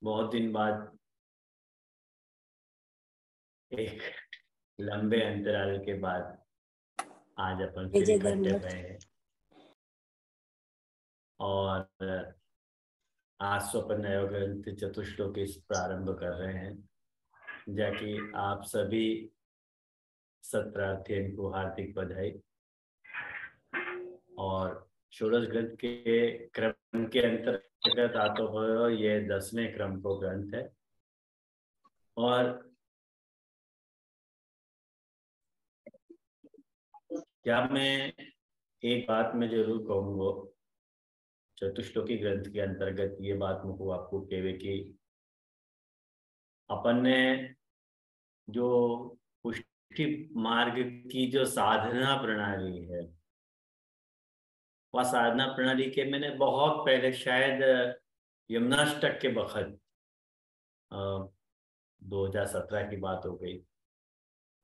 बहुत दिन बाद एक लंबे अंतराल के बाद आज अपन जय फिर इकट्ठे जगन्नाथ। हुए हैं और आज स्वपन नयो ग्रंथ चतुश्लोकी प्रारंभ कर रहे हैं। जाकि आप सभी सत्रार्थियों को हार्दिक बधाई। और षोडश ग्रंथ के क्रम के अंतर्गत आते हुए ये 10वें क्रम को ग्रंथ है। और क्या मैं एक बात में जरूर कहूँगा, चतुश्लोकी ग्रंथ के अंतर्गत ये बात मुझको आपको कहे कि अपन ने जो पुष्टि मार्ग की जो साधना प्रणाली है, वह साधना प्रणाली के मैंने बहुत पहले शायद यमुनाष्टक के वक्त 2017 की बात हो गई,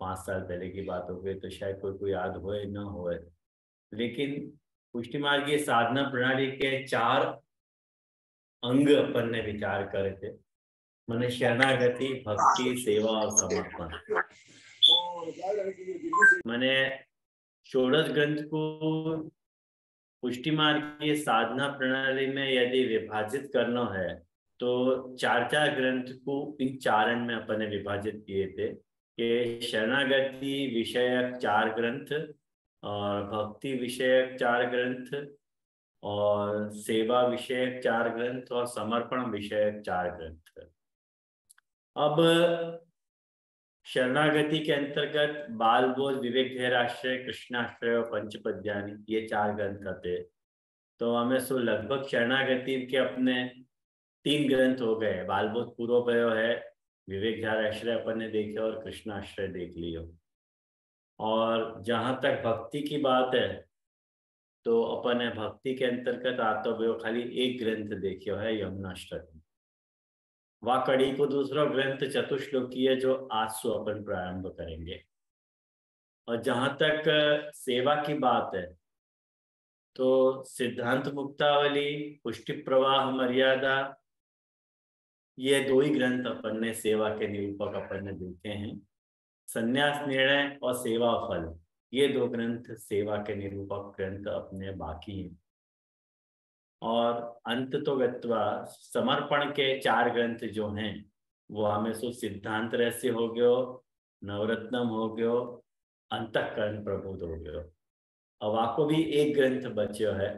5 साल पहले की बात हो गई, तो शायद कोई याद होए न होए। लेकिन पुष्टि मार्ग की साधना प्रणाली के 4 अंग अपन ने विचार करे थे। मैंने शरणागति, भक्ति, सेवा और समर्पण। मैंने षोडश ग्रंथ को पुष्टि मार्ग की साधना प्रणाली में यदि विभाजित करना है तो 4 ग्रंथ को इन 4 में अपन ने विभाजित किए थे कि शरणागति विषयक 4 ग्रंथ और भक्ति विषयक 4 ग्रंथ और सेवा विषयक 4 ग्रंथ और समर्पण विषयक 4 ग्रंथ। अब शरणागति के अंतर्गत बाल बोध, विवेक धैर्याश्रय, कृष्णाश्रय और पंचपद्यानी, ये 4 ग्रंथ थे। तो हमें सो लगभग शरणागति के अपने 3 ग्रंथ हो गए। बाल बोध पूर्व भयो है, विवेक धैर्याश्रय अपन ने देखे और कृष्णाश्रय देख लियो। और जहां तक भक्ति की बात है तो अपन ने भक्ति के अंतर्गत आते हुए खाली एक ग्रंथ देखियो है, यमुनाष्टक। वह कड़ी को दूसरा ग्रंथ चतुश्लोकी है जो आज से अपन प्रारंभ करेंगे। और जहां तक सेवा की बात है तो सिद्धांत मुक्तावली, पुष्टि प्रवाह मर्यादा, ये 2 ही ग्रंथ अपन ने सेवा के निरूपक अपन ने देखे हैं। संन्यास निर्णय और सेवा फल, ये 2 ग्रंथ सेवा के निरूपक ग्रंथ अपने बाकी हैं। और अंत तो गत्वा समर्पण के 4 ग्रंथ जो हैं वो हमें सो सिद्धांत रहस्य हो गयो, नवरत्नम हो गयो, अंतःकरण प्रबोध हो गयो। अब आपको भी एक ग्रंथ बच्यो है,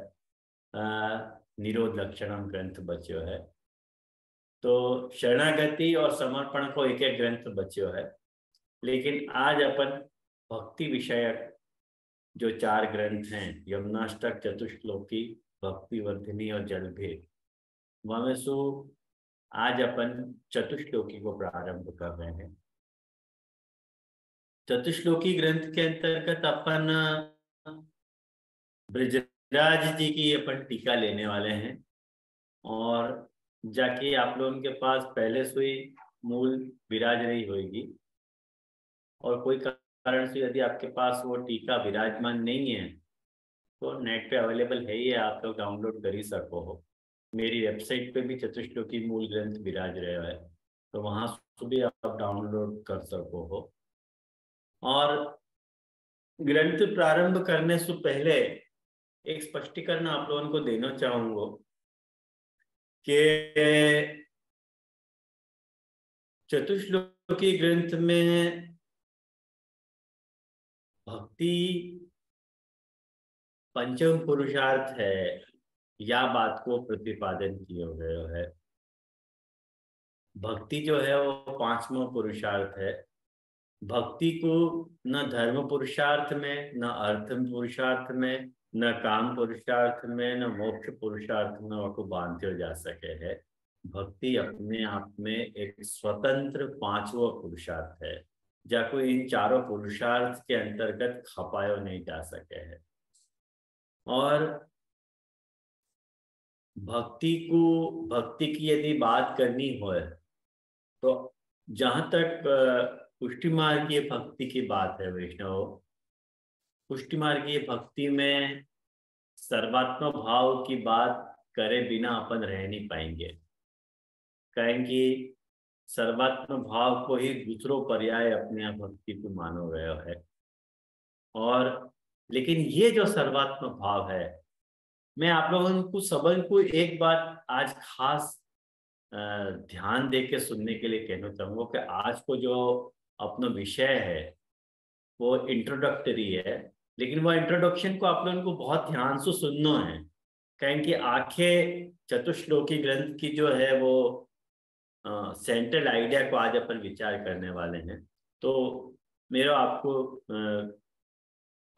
निरोध लक्षणम ग्रंथ बच्यो है। तो शरणागति और समर्पण को एक एक ग्रंथ बच्यो है। लेकिन आज अपन भक्ति विषयक जो 4 ग्रंथ हैं, यमुनाष्टक, चतुश्लोकी, भक्ति वर्धिनी और जलभेद, वह सो आज अपन चतुश्लोकी को प्रारंभ कर रहे हैं। चतुश्लोकी ग्रंथ के अंतर्गत अपन ब्रजराज जी की अपन टीका लेने वाले हैं। और जाके आप लोगों के पास पहले से ही मूल विराज रही होगी, और कोई कारण से यदि आपके पास वो टीका विराजमान नहीं है तो नेट पे अवेलेबल है ही, आप लोग डाउनलोड कर ही सको हो। मेरी वेबसाइट पे भी चतुश्लोकी मूल ग्रंथ विराज रहे है, तो वहां से भी आप डाउनलोड कर सको हो। और ग्रंथ प्रारंभ करने से पहले एक स्पष्टीकरण आप लोगों को देना चाहूंगा कि चतुश्लोकी ग्रंथ में भक्ति पंचम पुरुषार्थ है, या बात को प्रतिपादन किया गया है। भक्ति जो है वो 5वां पुरुषार्थ है। भक्ति को न धर्म पुरुषार्थ में, न अर्थ पुरुषार्थ में, न काम पुरुषार्थ में, न मोक्ष पुरुषार्थ में आपको बांधे जा सके है। भक्ति अपने आप में एक स्वतंत्र 5वां पुरुषार्थ है, जाको इन 4 पुरुषार्थ के अंतर्गत खपायो नहीं जा सके है। और भक्ति की यदि बात करनी हो तो जहां तक पुष्टि मार्गीय भक्ति की बात है वैष्णव, पुष्टि मार्गीय भक्ति में सर्वात्म भाव की बात करे बिना अपन रह नहीं पाएंगे। कहें कि सर्वात्म भाव को ही दूसरों पर्याय अपने आप भक्ति को मानो गया है। और लेकिन ये जो सर्वात्म भाव है, मैं आप लोगों को सबन को एक बात आज खास ध्यान दे के सुनने के लिए कहना चाहूँगा कि आज को जो अपना विषय है वो इंट्रोडक्टरी है, लेकिन वो इंट्रोडक्शन को आप लोगों को बहुत ध्यान से सुनना है। कहें कि आखिर चतुश्लोकी ग्रंथ की जो है वो सेंट्रल आइडिया को आज अपन विचार करने वाले हैं। तो मेरा आपको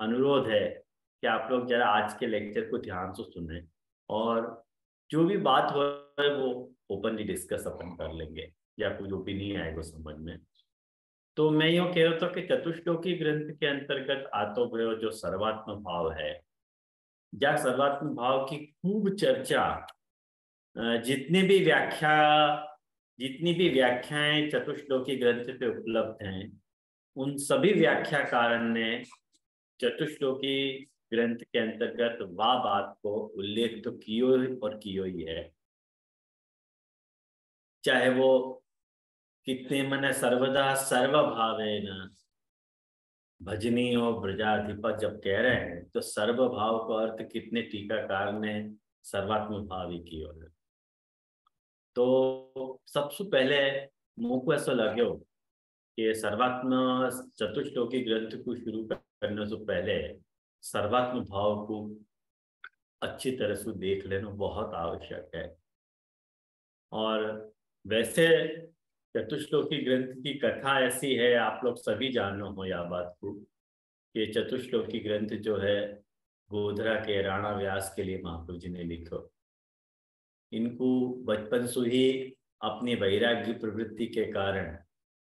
अनुरोध है कि आप लोग जरा आज के लेक्चर को ध्यान से सुने और जो भी बात हो रहा है वो ओपनली डिस्कस अपन कर लेंगे, या कुछ ओपिनियन आएगा समझ में। तो मैं यूँ कह रहा था कि चतुश्लोकी ग्रंथ के अंतर्गत आतो हुए जो सर्वात्म भाव है, या सर्वात्म भाव की खूब चर्चा जितनी भी व्याख्याएं चतुश्लोकी ग्रंथ पे उपलब्ध हैं, उन सभी व्याख्याकारों ने चतुश्लोकी ग्रंथ के अंतर्गत वह बात को उल्लेख तो कियो और कियो ही है। चाहे वो कितने मन सर्वदा सर्वभावेन भजनी और ब्रजाधिपत जब कह रहे हैं, तो सर्वभाव का अर्थ कितने टीकाकार ने सर्वात्म भाव ही किया है। तो सबसे पहले मुझ को ऐसा लगे कि सर्वात्म चतुश्लोकी ग्रंथ को शुरू करने से पहले सर्वात्म भाव को अच्छी तरह से देख लेना बहुत आवश्यक है। और वैसे चतुश्लोकी ग्रंथ की कथा ऐसी है, आप लोग सभी जानो हो या बात को, कि चतुश्लोकी ग्रंथ जो है गोधरा के राणा व्यास के लिए महाप्रभु जी ने लिखो। इनको बचपन से ही अपनी वैराग्य प्रवृत्ति के कारण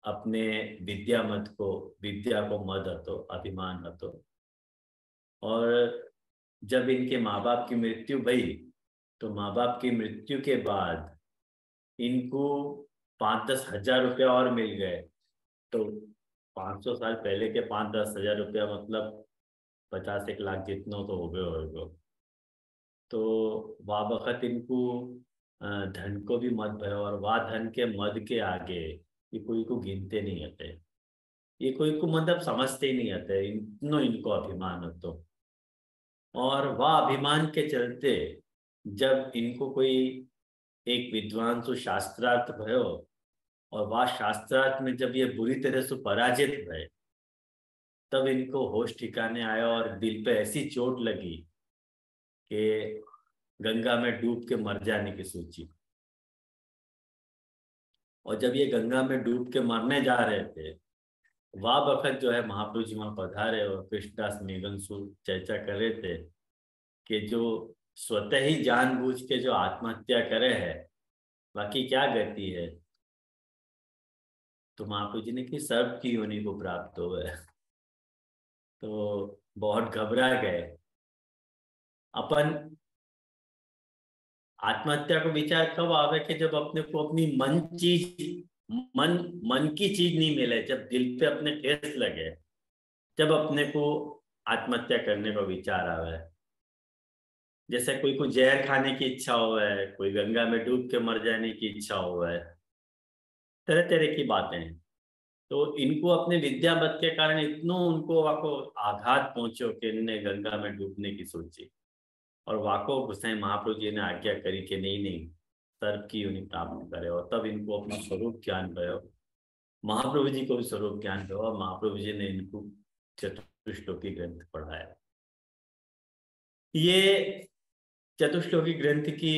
अपने विद्या को मद हतो, अभिमान हतो। और जब इनके माँ बाप की मृत्यु भई, तो माँ बाप की मृत्यु के बाद इनको 5-10 हजार रुपया और मिल गए। तो 500 साल पहले के 5-10 हजार रुपया मतलब 50-1 लाख जितना तो हो गए होगा। तो वह वक़्त इनको धन को भी मत भयो, और वह धन के मद के आगे ये कोई को गिनते नहीं आते, ये कोई को मतलब समझते ही नहीं आते, इनको अभिमान हो। तो और वह अभिमान के चलते जब इनको कोई एक विद्वान तो शास्त्रार्थ भयो, और वह शास्त्रार्थ में जब ये बुरी तरह से पराजित हुए, तब इनको होश ठिकाने आया और दिल पे ऐसी चोट लगी कि गंगा में डूब के मर जाने की सोची। और जब ये गंगा में डूब के मरने जा रहे थे, वह वक्त जो है महाप्रभु जी वहां पधारे और कृष्णदास मेघनसु चर्चा कर रहे थे कि जो स्वतः ही जानबूझ के जो आत्महत्या करे है, बाकी क्या गति है। तो महाप्रभु जी ने कि सर्प की योनि को प्राप्त हो गए। तो बहुत घबरा गए। अपन आत्महत्या को विचार कब आवे कि जब अपने को अपनी मन की चीज नहीं मिले, जब दिल पे अपने ठेस लगे, जब अपने को आत्महत्या करने का विचार आवे। जैसे कोई को जहर खाने की इच्छा हो है, कोई गंगा में डूब के मर जाने की इच्छा हो है, तरह तरह की बातें हैं। तो इनको अपने विद्यावत के कारण इतना उनको वाको आघात पहुंचो कि इन्होंने गंगा में डूबने की सोची। और वाको गोसाई महाप्रभु जी ने आज्ञा करी कि नहीं सर्प की योनि प्राप्त करे। और तब इनको अपना स्वरूप ज्ञान भयो, महाप्रभु जी को भी स्वरूप ज्ञान भयो, और महाप्रभु जी ने इनको चतुश्लोकी ग्रंथ पढ़ाया। ये चतुश्लोकी ग्रंथ की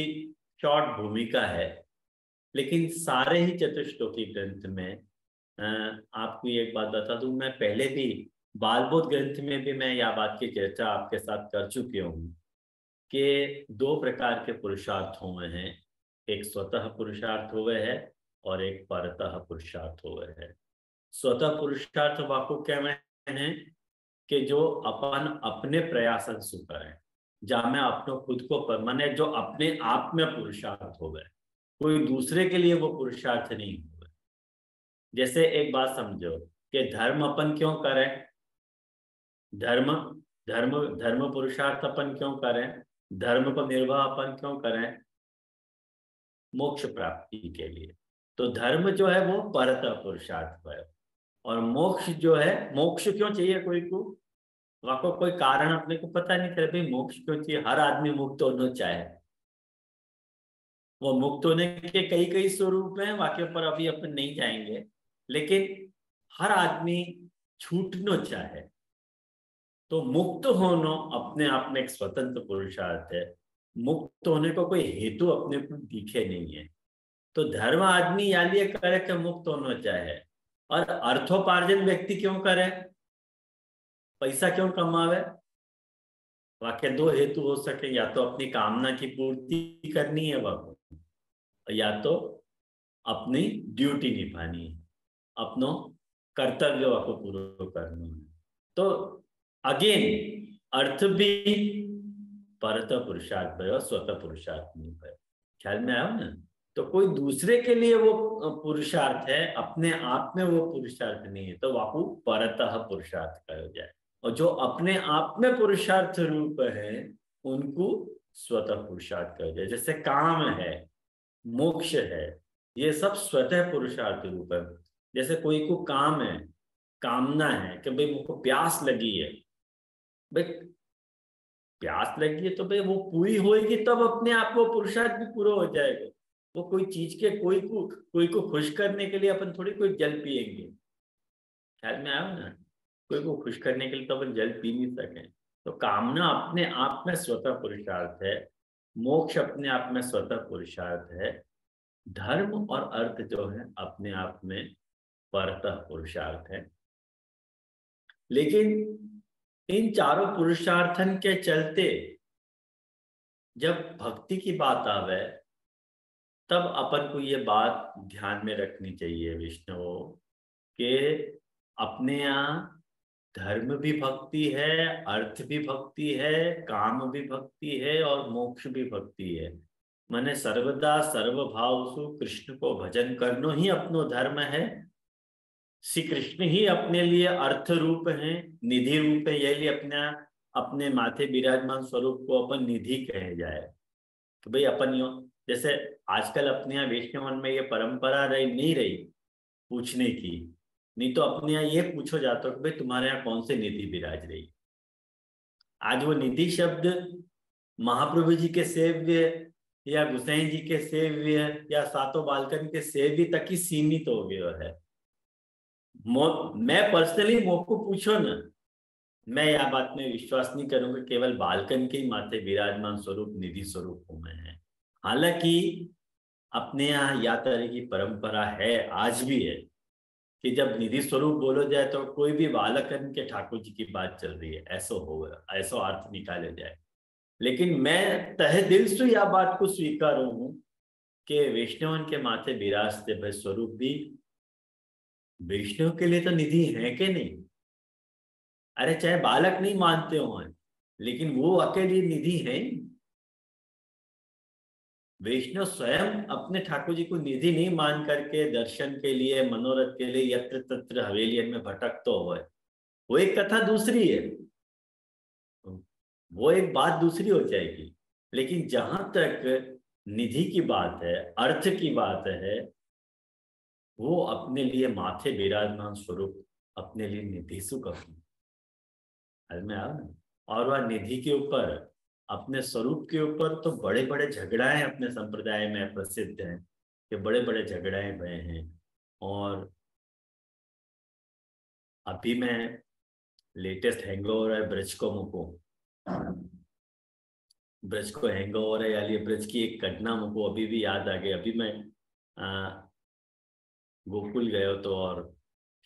शॉर्ट भूमिका है, लेकिन सारे ही चतुश्लोकी ग्रंथ में आपको एक बात बता दूं, मैं पहले भी बालबोध ग्रंथ में भी मैं यह बात की चर्चा आपके साथ कर चुकी हूँ कि 2 प्रकार के पुरुषार्थ हुए हैं। एक स्वतः पुरुषार्थ हुए है और एक परतः पुरुषार्थ हुए है। स्वतः पुरुषार्थ वाको क्या हैं कि जो अपन अपने प्रयासन से करें, जहाँ में अपने खुद को परमाने जो अपने आप में पुरुषार्थ हो गए, कोई दूसरे के लिए वो पुरुषार्थ नहीं हुए। जैसे एक बात समझो कि धर्म अपन क्यों करें, धर्म धर्म धर्म पुरुषार्थ अपन क्यों करें, धर्म को निर्वाह अपन क्यों करें, मोक्ष प्राप्ति के लिए। तो धर्म जो है वो परतः पुरुषार्थ है। और मोक्ष जो है, मोक्ष क्यों चाहिए कोई को, आपको कोई कारण अपने को पता नहीं चले भाई मोक्ष क्यों चाहिए। हर आदमी मुक्त होना चाहे, वो मुक्त होने के कई कई स्वरूप हैं, वाक्य पर अभी अपन नहीं जाएंगे, लेकिन हर आदमी छूटना चाहे। तो मुक्त होना अपने आप में एक स्वतंत्र पुरुषार्थ है। मुक्त होने को कोई हेतु अपने को दिखे नहीं है। तो धर्म आदमी या लिए करे कि मुक्त होना चाहे, और अर्थोपार्जन व्यक्ति क्यों करे, पैसा क्यों कमावे। वाक्य दो हेतु हो सके, या तो अपनी कामना की पूर्ति करनी है वह, या तो अपनी ड्यूटी निभानी है, अपनो कर्तव्य को पूरा करना है। तो अगेन अर्थ भी परत पुरुषार्थ है और स्वतः पुरुषार्थ नहीं है। ख्याल में आया ना। तो कोई दूसरे के लिए वो पुरुषार्थ है, अपने आप में वो पुरुषार्थ नहीं है, तो वाहु परतः पुरुषार्थ कहा जाए। और जो अपने आप में पुरुषार्थ रूप है उनको स्वतः पुरुषार्थ कहा जाए। जैसे काम है, मोक्ष है, ये सब स्वतः पुरुषार्थ रूप है। जैसे कोई को काम है, कामना है कि भाई मुझको प्यास लगी है, भाई प्यास लगी है तो भाई वो पूरी होएगी तब अपने आप वो पुरुषार्थ भी पूरा हो जाएगा। वो कोई चीज के कोई को खुश करने के लिए अपन थोड़ी कोई जल पिएंगे। ख्याल में आया ना। कोई को खुश करने के लिए तो अपन जल पी नहीं सके। तो कामना अपने आप में स्वतः पुरुषार्थ है, मोक्ष अपने आप में स्वतः पुरुषार्थ है, धर्म और अर्थ जो है अपने आप में परतः पुरुषार्थ है। लेकिन इन चारों पुरुषार्थन के चलते जब भक्ति की बात आवे तब अपन को ये बात ध्यान में रखनी चाहिए विष्णु, के अपने यहाँ धर्म भी भक्ति है, अर्थ भी भक्ति है, काम भी भक्ति है और मोक्ष भी भक्ति है। माने सर्वदा सर्वभाव सु कृष्ण को भजन करना ही अपनो धर्म है। श्री कृष्ण ही अपने लिए अर्थ रूप है, निधि रूप है। यही अपने अपने माथे विराजमान स्वरूप को अपन निधि कहे जाए। तो भाई अपन यो जैसे आजकल अपने यहाँ वैष्णव मन में ये परंपरा रही नहीं रही पूछने की, नहीं तो अपने यहाँ ये पूछो जाता कि भाई तुम्हारे यहाँ कौन से निधि विराज रही। आज वो निधि शब्द महाप्रभु जी के सेव्य या गुसाई जी के सेव्य या सातों बालकन के सेव्य तक ही सीमित हो गया है। मैं पर्सनली मोको पूछो ना, मैं यह बात में विश्वास नहीं करूंगा केवल बालकन के ही माथे विराजमान स्वरूप निधि स्वरूप हूं मैं है। हालांकि अपने यहाँ या तरह की परंपरा है, आज भी है, कि जब निधि स्वरूप बोलो जाए तो कोई भी बालकन के ठाकुर जी की बात चल रही है ऐसा होगा, ऐसा अर्थ निकाले जाए। लेकिन मैं तहे दिल से यह बात को स्वीकार हूं कि वैष्णवन के माथे विराजते भाई स्वरूप भी वैष्णव के लिए तो निधि है कि नहीं। अरे चाहे बालक नहीं मानते हो, लेकिन वो अकेली निधि है। वैष्णव स्वयं अपने ठाकुर जी को निधि नहीं मान करके दर्शन के लिए मनोरथ के लिए यत्र तत्र हवेलियन में भटकते हो, वो एक कथा दूसरी है, वो एक बात दूसरी हो जाएगी। लेकिन जहां तक निधि की बात है, अर्थ की बात है, वो अपने लिए माथे विराजमान स्वरूप अपने लिए निधि सुख में आ। और वह निधि के ऊपर अपने स्वरूप के ऊपर तो बड़े बड़े झगड़ाएं अपने संप्रदाय में प्रसिद्ध हैं कि बड़े बड़े झगड़ाएं भय हैं। और अभी मैं लेटेस्ट हैंगओवर है ब्रज को मुको, ब्रज को हैंगओवर है यानी ब्रज की एक घटना मुको अभी भी याद आ गई। अभी मैं गोकुल गए तो और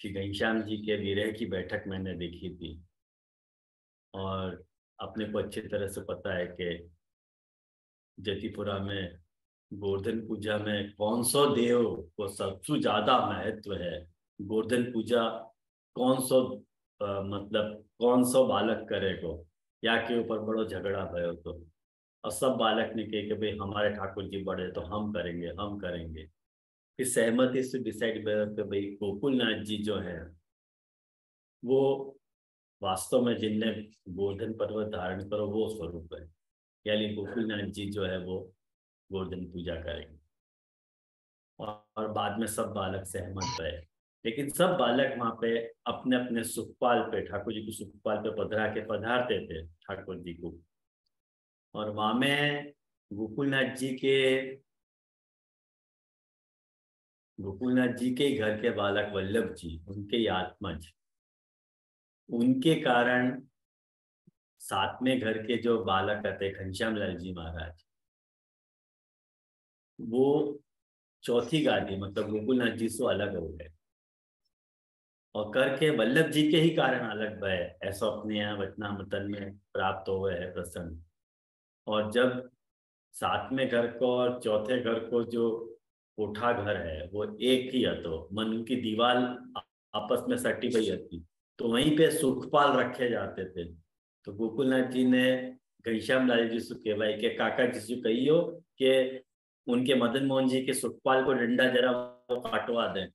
श्री घनश्याम जी के विरह की बैठक मैंने देखी थी। और अपने को अच्छी तरह से पता है कि जतिपुरा में गोवर्धन पूजा में कौन सा देव को सबसे ज्यादा महत्व है, गोवर्धन पूजा कौन सा मतलब कौन सा बालक करेगो, या के ऊपर बड़ो झगड़ा भयो तो। और सब बालक ने कहे कि भाई हमारे ठाकुर जी बड़े तो हम करेंगे हम करेंगे। फिर सहमति से डिसाइड भयो कि भाई गोकुलनाथ जी जो है वो वास्तव में जिनने गोवर्धन पर्वत धारण करो वो स्वरूप है, यानी गोकुलनाथ जी जो है वो गोवर्धन पूजा करेंगे। और बाद में सब बालक सहमत भये। लेकिन सब बालक वहां पे अपने अपने सुखपाल पे, ठाकुर जी को सुखपाल पे पधारते थे ठाकुर जी को। और वहां में गोकुलनाथ जी के ही घर के बालक वल्लभ जी, उनके ही आत्मज, उनके कारण साथ में घर के जो बालक थे घनश्याम लाल जी महाराज, वो चौथी गादी मतलब गोकुलनाथ जी से अलग हो गए और करके वल्लभ जी के ही कारण अलग भय, ऐसा अपने यहाँ वचनामृतन में प्राप्त हुए है प्रसंग। और जब सातवें घर को और चौथे घर को जो कोठा घर है वो एक ही है, तो मन उनकी दीवार आपस में सटी हुई थी, तो वहीं पे सुखपाल रखे जाते थे। तो गोकुलनाथ जी ने घनश्याम लाल जी से कहवाई के काका जी से कहियो कि उनके मदन मोहन जी के सुखपाल को डंडा जरा वो काटवा दें,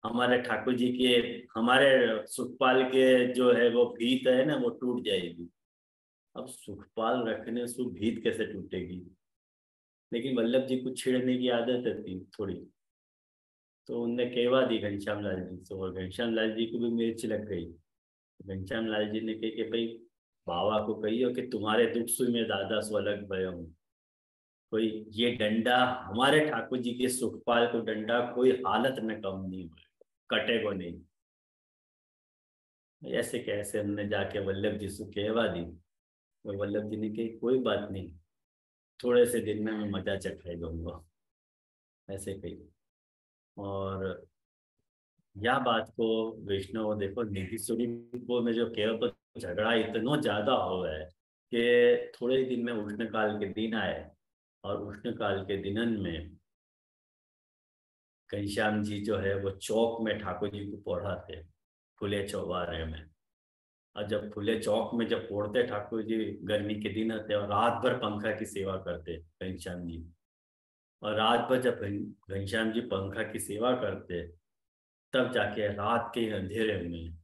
हमारे ठाकुर जी के, हमारे सुखपाल के जो है वो भीत है ना वो टूट जाएगी। अब सुखपाल रखने से भीत कैसे टूटेगी, लेकिन वल्लभ जी को छेड़ने की आदत थी थोड़ी, तो उनने कहवा दी घनश्याम लाल जी से, और घनश्याम लाल जी को भी मिर्च लग गई। घनश्याम लाल जी ने कही कि भाई बाबा को कहियो कि तुम्हारे दुख सुई में दादा सो अलग भयो हूँ, कोई ये डंडा हमारे ठाकुर जी के सुखपाल को डंडा कोई हालत में कम नहीं हुए, कटेगो नहीं। ऐसे कैसे हमने जाके वल्लभ जी से कहवा दी, और वल्लभ जी ने कही कोई बात नहीं, थोड़े से दिन में मैं मजा चखाई दूंगा, ऐसे कही। और यह बात को वैष्णव देखो निधि स्वरूप में जो केवल तो झगड़ा इतना ज्यादा हो है कि थोड़े ही दिन में उष्ण काल के दिन आए, और उष्ण काल के दिनन में घनश्याम जी जो है वो चौक में ठाकुर जी को पढ़ाते, खुले चौबारे में। और जब खुले चौक में जब पढ़ते ठाकुर जी, गर्मी के दिन आते और रात भर पंखा की सेवा करते घनश्याम जी। और रात भर जब घनश्याम जी पंखा की सेवा करते, तब जाके रात के अंधेरे में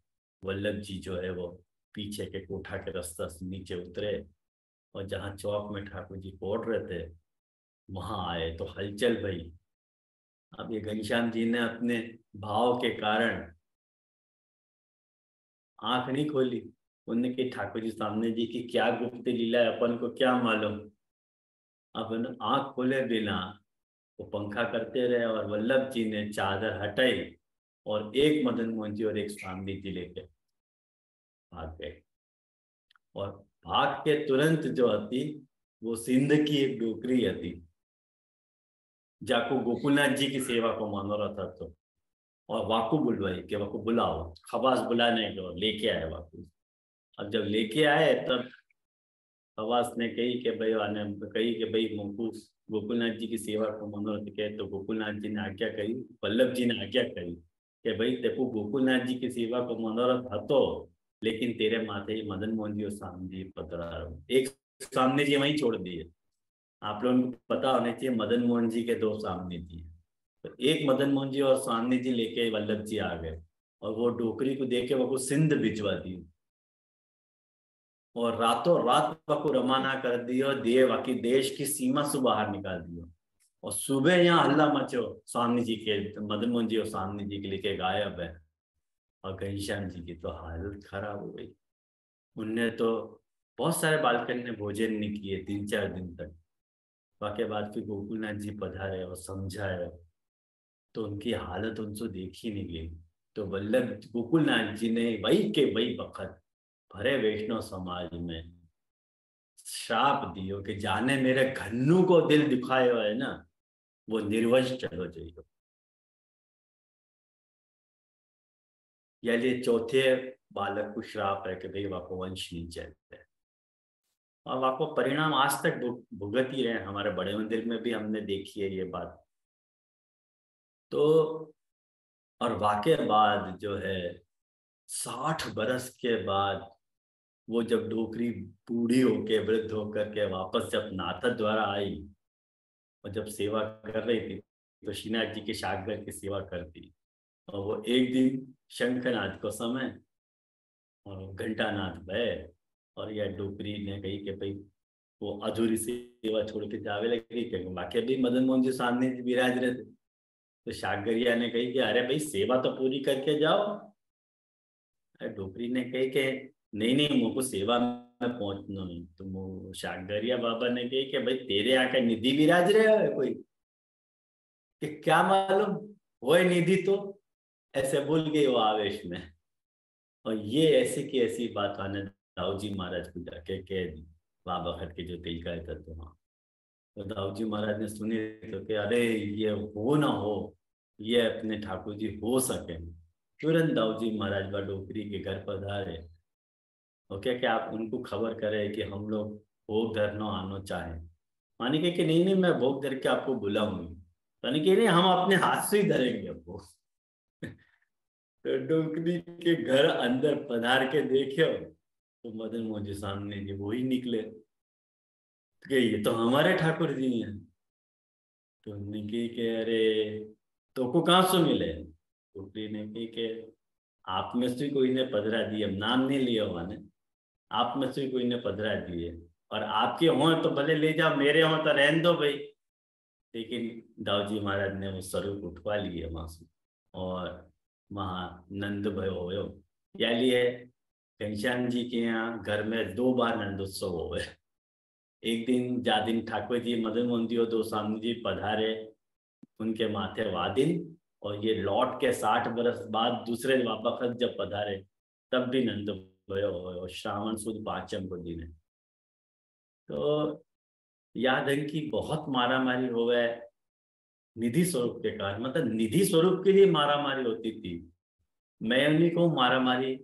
वल्लभ जी जो है वो पीछे के कोठा के रास्ता से नीचे उतरे, और जहाँ चौक में ठाकुर जी पढ़ रहे थे वहां आए तो हलचल भई। अब ये घनश्याम जी ने अपने भाव के कारण आंख नहीं खोली, उनने की ठाकुर जी सामने जी की क्या गुप्त लीला है अपन को क्या मालूम। अपन आंख खोले बिना वो पंखा करते रहे, और वल्लभ जी ने चादर हटाई और एक मदन मोहन जी और एक स्वामी जी लेके भाग गए। और भाग के तुरंत जो हती वो सिंध की एक डोकरी हती, जाको गोकुलनाथ जी की सेवा को मानो रहा था, तो और वाकू बुलवाई कि वाकू बुलाओ, खबास बुलाने को लेके आए वाकू। अब जब लेके आए तब खवास ने कही कि भाई आने कही कि भाई मुझको गोकुलनाथ जी की सेवा को मनोरथ के, तो गोकुलनाथ जी ने आज्ञा करी, वल्लभ जी ने आज्ञा करी कि भाई देखो गोकुलनाथ जी की सेवा को मनोरथ हतो, लेकिन तेरे माथे ही मदन मोहन जी और सामने जी पतरा रहो। एक सामने जी वहीं छोड़ दिए, आप लोगों को पता होना चाहिए मदन मोहन जी के दो सामने जी हैं। तो एक मदन मोहन जी और सामने जी लेके वल्लभ जी आ गए, और वो डोकरी को देके वो सिंध भिजवा दी, और रातों रात को रवाना कर दियो, दिए बाकी देश की सीमा से बाहर निकाल दियो। और सुबह यहाँ हल्ला मचो, स्वामी जी के, मदन मोहन जी और स्वामी जी के लेके गायब है। और घनश्याम जी की तो हालत खराब हो गई, उनने तो बहुत सारे बालकन ने भोजन नहीं किए 3-4 दिन तक। वाके बाद फिर गोकुलनाथ जी पधारे और समझाए, तो उनकी हालत उनसे देखी नहीं गई। तो वल्लभ गोकुलनाथ जी ने वही के वही वक्त भरे वैष्णव समाज में श्राप दियो कि जाने मेरे घन्नू को दिल दुखायो है ना, वो निर्वंश चलो जाइयो। यानी चौथे बालक को श्राप है कि भाई वाको वंश नहीं चलते, और वाको परिणाम आज तक भुगत ही रहे। हमारे बड़े मंदिर में भी हमने देखी है ये बात। तो और वाके बाद जो है 60 बरस के बाद वो जब डोकरी बूढ़ी होके वृद्ध होकर के वापस जब नाथद द्वारा आई, और जब सेवा कर रही थी तो श्रीनाथ जी के शाकगर की सेवा करती, और वो एक दिन शंखनाद को समय और घंटानाद भय, और यह डोकरी ने कही कि भाई वो अधूरी सेवा छोड़ के जावे लगी, क्योंकि बाकी अभी मदन मोहन जी सामने विराज रहे थे। तो शाकरिया ने कही कि अरे भाई सेवा तो पूरी करके जाओ। डोकरी ने कही कि नहीं नहीं, मुझको सेवा में पहुंचना नहीं। तो शाकरिया बाबा ने कही कि भाई तेरे यहाँ का निधि विराज रहे हो कोई, कि क्या मालूम वो निधि तो, ऐसे बोल गई वो आवेश में। और ये ऐसी की ऐसी बात आने दाऊ जी महाराज को जाके कह दी, बाबा खट के जो तिल का था। तो हाँ, तो दाऊ जी महाराज ने सुनी तो कि अरे ये हो ना हो, ये अपने ठाकुर जी हो सके। तुरंत दाऊ जी महाराज बा डोकरी के घर पधारे। ओके, क्या आप उनको खबर करें कि हम लोग भोग धरना आना चाहें। मानी कि नहीं नहीं, मैं भोग धर के आपको बुलाऊंगी। यानी कि नहीं, हम अपने हाथ से ही धरेंगे वो। तो डोकरी के घर अंदर पधार के देखो तो मदन मोहन जी सामने जी वही निकले कि ये तो हमारे ठाकुर जी हैं। तो निकी के अरे तो को कहाँ से मिले। डोकरी ने की के आप में से कोई ने पधरा दिए, हम नाम नहीं लिया माने, आप में से कोई ने पधरा दिए, और आपके हों तो भले ले जाओ, मेरे हों तो रहने दो भाई। लेकिन दाऊ जी महाराज ने वो स्वरूप उठवा लिए वहां से, और वहां नंद भयो हो या लिए। घनश्याम जी के यहाँ घर में 2 बार नंदोत्सव हो गए। एक दिन जा दिन ठाकुर जी मदन मोहन जी और दो स्वामी जी पधारे, उनके माथे वादिन, और ये लौट के 60 बरस बाद दूसरे वापस जब पधारे तब भी नंद भयो हो, श्रावण सुद 5 को दिन है। तो याद है कि बहुत मारा मारी हो गए निधि स्वरूप के कारण, मतलब निधि स्वरूप के लिए मारा मारी होती थी। मैं उन्हीं को मारा मारी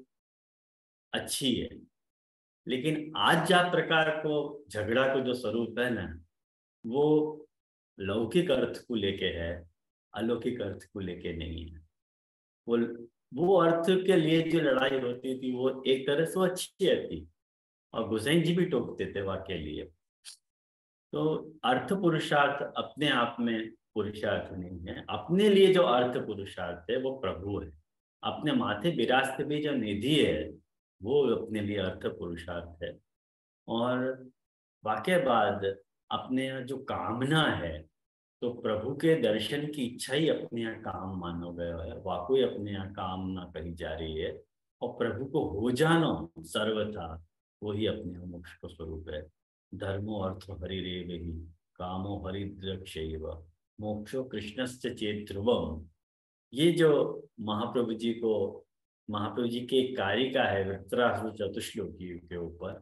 अच्छी है, लेकिन आज जा प्रकार को झगड़ा को जो स्वरूप है ना, वो लौकिक अर्थ को लेके है, अलौकिक अर्थ को लेके नहीं है। वो वो अर्थ के लिए जो लड़ाई होती थी वो एक तरह से वो अच्छी थी, और गुसैन जी भी टोकते थे वाक्य लिए। तो अर्थ पुरुषार्थ अपने आप में पुरुषार्थ नहीं है, अपने लिए जो अर्थ पुरुषार्थ है वो प्रभु है। अपने माथे विराजते भी जो निधि है वो अपने लिए अर्थ पुरुषार्थ है। और वाक्य बाद अपने यहाँ जो कामना है, तो प्रभु के दर्शन की इच्छा ही अपने यहाँ काम मानो गया है, वाकई अपने यहाँ कामना कही जा रही है। और प्रभु को हो जानो सर्वथा वही अपने यहाँ मोक्ष को स्वरूप है। धर्मो अर्थ हरिरेव ही कामो हरिद्रक्षैव मोक्षो कृष्णस्य चेत ध्रुवम। ये जो महाप्रभु जी को, महाप्रभु जी के एक कारिका है वृत्रासुर चतुश्लोकी के ऊपर,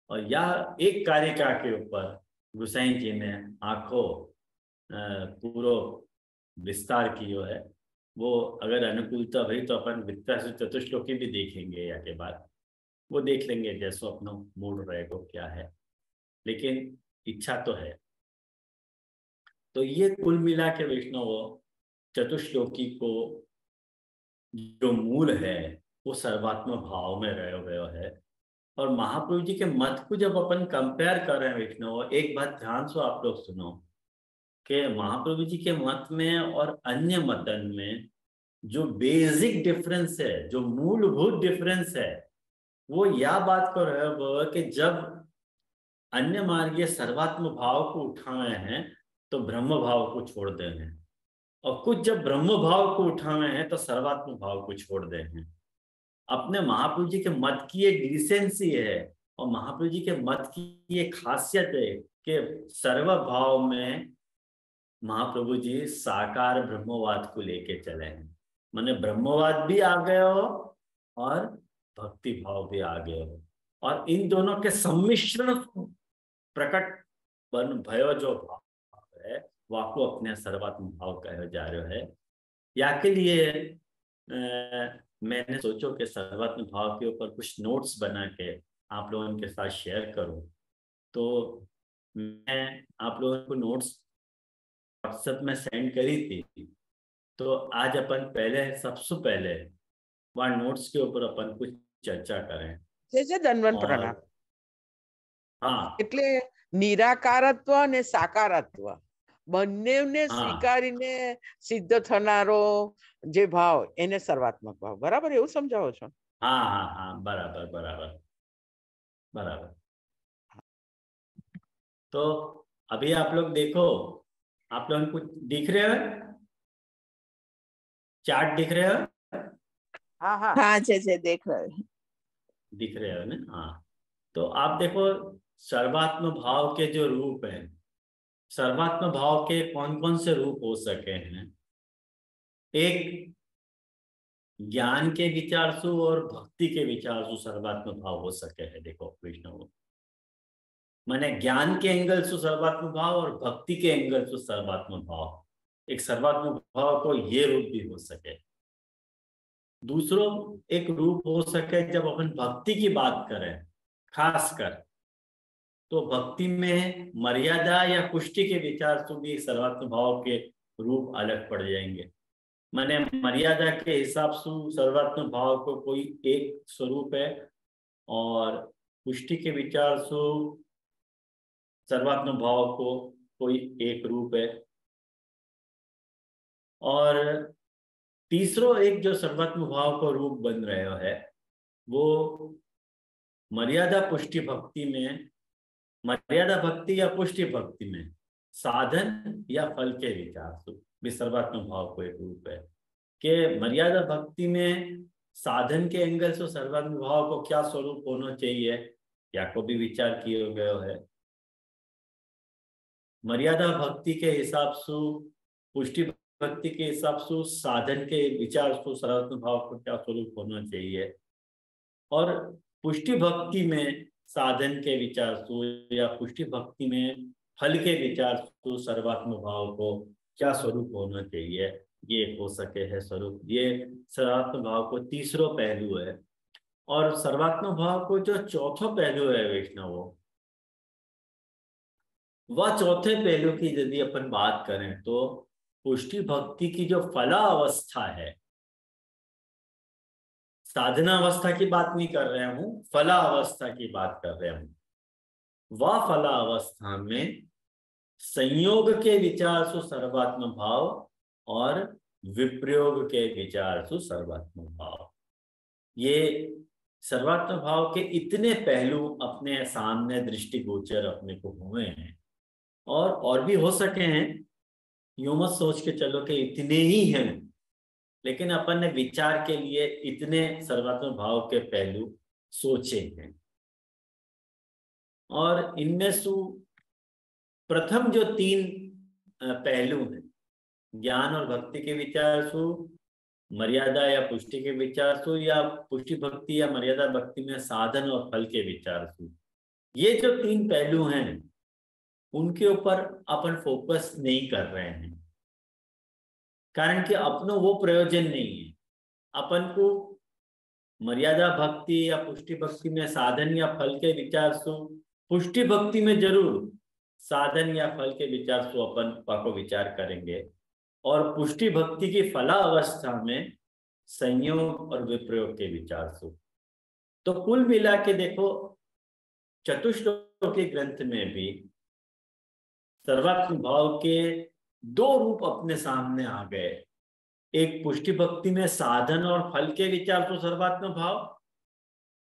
और यह एक कारिका के ऊपर गुसाई जी ने आंखों पूरा विस्तार की जो है, वो अगर अनुकूलता भई तो अपन वृत्रासुर चतुश्लोकी भी देखेंगे या के बाद वो देख लेंगे, जैसो अपना मूड रहेगा क्या है, लेकिन इच्छा तो है। तो ये कुल मिला के वैष्णव चतुश्लोकी को जो मूल है वो सर्वात्म भाव में रहे हुए है। और महाप्रभु जी के मत को जब अपन कंपेयर कर रहे हैं वैष्णव, एक बात ध्यान से आप लोग सुनो कि महाप्रभु जी के मत में और अन्य मतन में जो बेसिक डिफरेंस है, जो मूलभूत डिफरेंस है, वो यह बात कर रहे हो कि जब अन्य मार्गीय सर्वात्म भाव को उठाए हैं तो ब्रह्म भाव को छोड़ दे हैं, और कुछ जब ब्रह्म भाव को उठाए हैं तो सर्वात्म भाव को छोड़ दे हैं। अपने महाप्रभु जी के मत की एक डिसेंसी है, और महाप्रभु जी के मत की एक खासियत है कि सर्वभाव में महाप्रभु जी साकार ब्रह्मवाद को लेके चले हैं। माने ब्रह्मवाद भी आ गए हो और भक्ति भाव भी आ गए हो, और इन दोनों के सम्मिश्रण प्रकट बन भयो जो भाव है वाको अपने सर्वात्म भाव कहे जा रहे है। या के लिए मैंने सोचो कि सर्वात्म भाव के ऊपर कुछ नोट्स बना के आप लोगों के साथ शेयर करूं। तो मैं आप लोगों को नोट्स व्हाट्सएप में सेंड करी थी। तो आज अपन पहले सबसे पहले वहाँ नोट्स के ऊपर अपन कुछ चर्चा करें। जैसे दंडवत प्रणाम। और हाँ, એટલે નિરાકારત્વ અને સાકારત્વ બંનેને हाँ, સ્વીકારીને સિદ્ધ થનારો જે ભાવ એને સર્વાત્મક ભાવ, બરાબર એવું સમજાવો છો? हाँ, हाँ, हाँ, बराबर बराबर बराबर। तो अभी आप लोग देखो, आप लोग कुछ दिख रहे हो, चार्ट दिख रहे हो? हाँ हाँ हाँ जैसे देख रहे हैं। दिख रहे हो ना? हाँ। तो आप देखो, सर्वात्म भाव के जो रूप हैं, सर्वात्म भाव के कौन कौन से रूप हो सके हैं? एक ज्ञान के विचारसु और भक्ति के विचारसु सर्वात्म भाव हो सके है। देखो विष्णु, माने ज्ञान के एंगल से सर्वात्म भाव और भक्ति के एंगल से सर्वात्म भाव। एक सर्वात्म भाव को ये रूप भी हो सके। दूसरों एक रूप हो सके जब अपन भक्ति की बात करें खासकर, तो भक्ति में मर्यादा या पुष्टि के विचार से भी सर्वात्म भाव के रूप अलग पड़ जाएंगे। माने मर्यादा के हिसाब से सर्वात्म भाव को कोई एक स्वरूप है, और पुष्टि के विचार से सर्वात्म भाव को कोई एक रूप है। और तीसरो एक जो सर्वात्म भाव को रूप बन रहा है, वो मर्यादा पुष्टि भक्ति में, मर्यादा भक्ति या पुष्टि भक्ति में साधन या फल के विचार से भी सर्वात्म भाव को एक रूप है। कि मर्यादा भक्ति में साधन के एंगल से सर्वात्म भाव को क्या स्वरूप होना चाहिए, या को भी विचार किया गया है। मर्यादा भक्ति के हिसाब से, पुष्टि भक्ति के हिसाब से साधन के विचार से सर्वात्म भाव को क्या स्वरूप होना चाहिए, और पुष्टि भक्ति में साधन के विचार से या पुष्टि भक्ति में फल के विचार से सर्वात्म भाव को क्या स्वरूप होना चाहिए, ये हो सके है स्वरूप। ये सर्वात्म भाव को तीसरो पहलू है। और सर्वात्म भाव को जो चौथा पहलू है वैष्णव, वह चौथे पहलू की यदि अपन बात करें तो पुष्टि भक्ति की जो फला अवस्था है, साधना अवस्था की बात नहीं कर रहा हूं, फला अवस्था की बात कर रहा हूं। वह फला अवस्था में संयोग के विचार से सर्वात्म भाव और विप्रयोग के विचार से सर्वात्म भाव, ये सर्वात्म भाव के इतने पहलू अपने सामने दृष्टिगोचर अपने को हुए हैं। और भी हो सके हैं, यूं मत सोच के चलो कि इतने ही हैं, लेकिन अपन ने विचार के लिए इतने सर्वात्म भाव के पहलू सोचे हैं। और इनमें से प्रथम जो तीन पहलू हैं, ज्ञान और भक्ति के विचार से, मर्यादा या पुष्टि के विचार से, या पुष्टि भक्ति या मर्यादा भक्ति में साधन और फल के विचार से, ये जो तीन पहलू हैं उनके ऊपर अपन फोकस नहीं कर रहे हैं, कारण कि अपनो वो प्रयोजन नहीं है। अपन को मर्यादा भक्ति या पुष्टि भक्ति में साधन या फल के विचार से, पुष्टि भक्ति में जरूर साधन या फल के विचार से अपन को विचार करेंगे, और पुष्टि भक्ति की फला अवस्था में संयोग और विप्रयोग के विचार से। तो कुल मिला के देखो, चतुश्लोकी ग्रंथ में भी सर्वात्म भाव के दो रूप अपने सामने आ गए। एक पुष्टि भक्ति में साधन और फल के विचार से सर्वात्म भाव,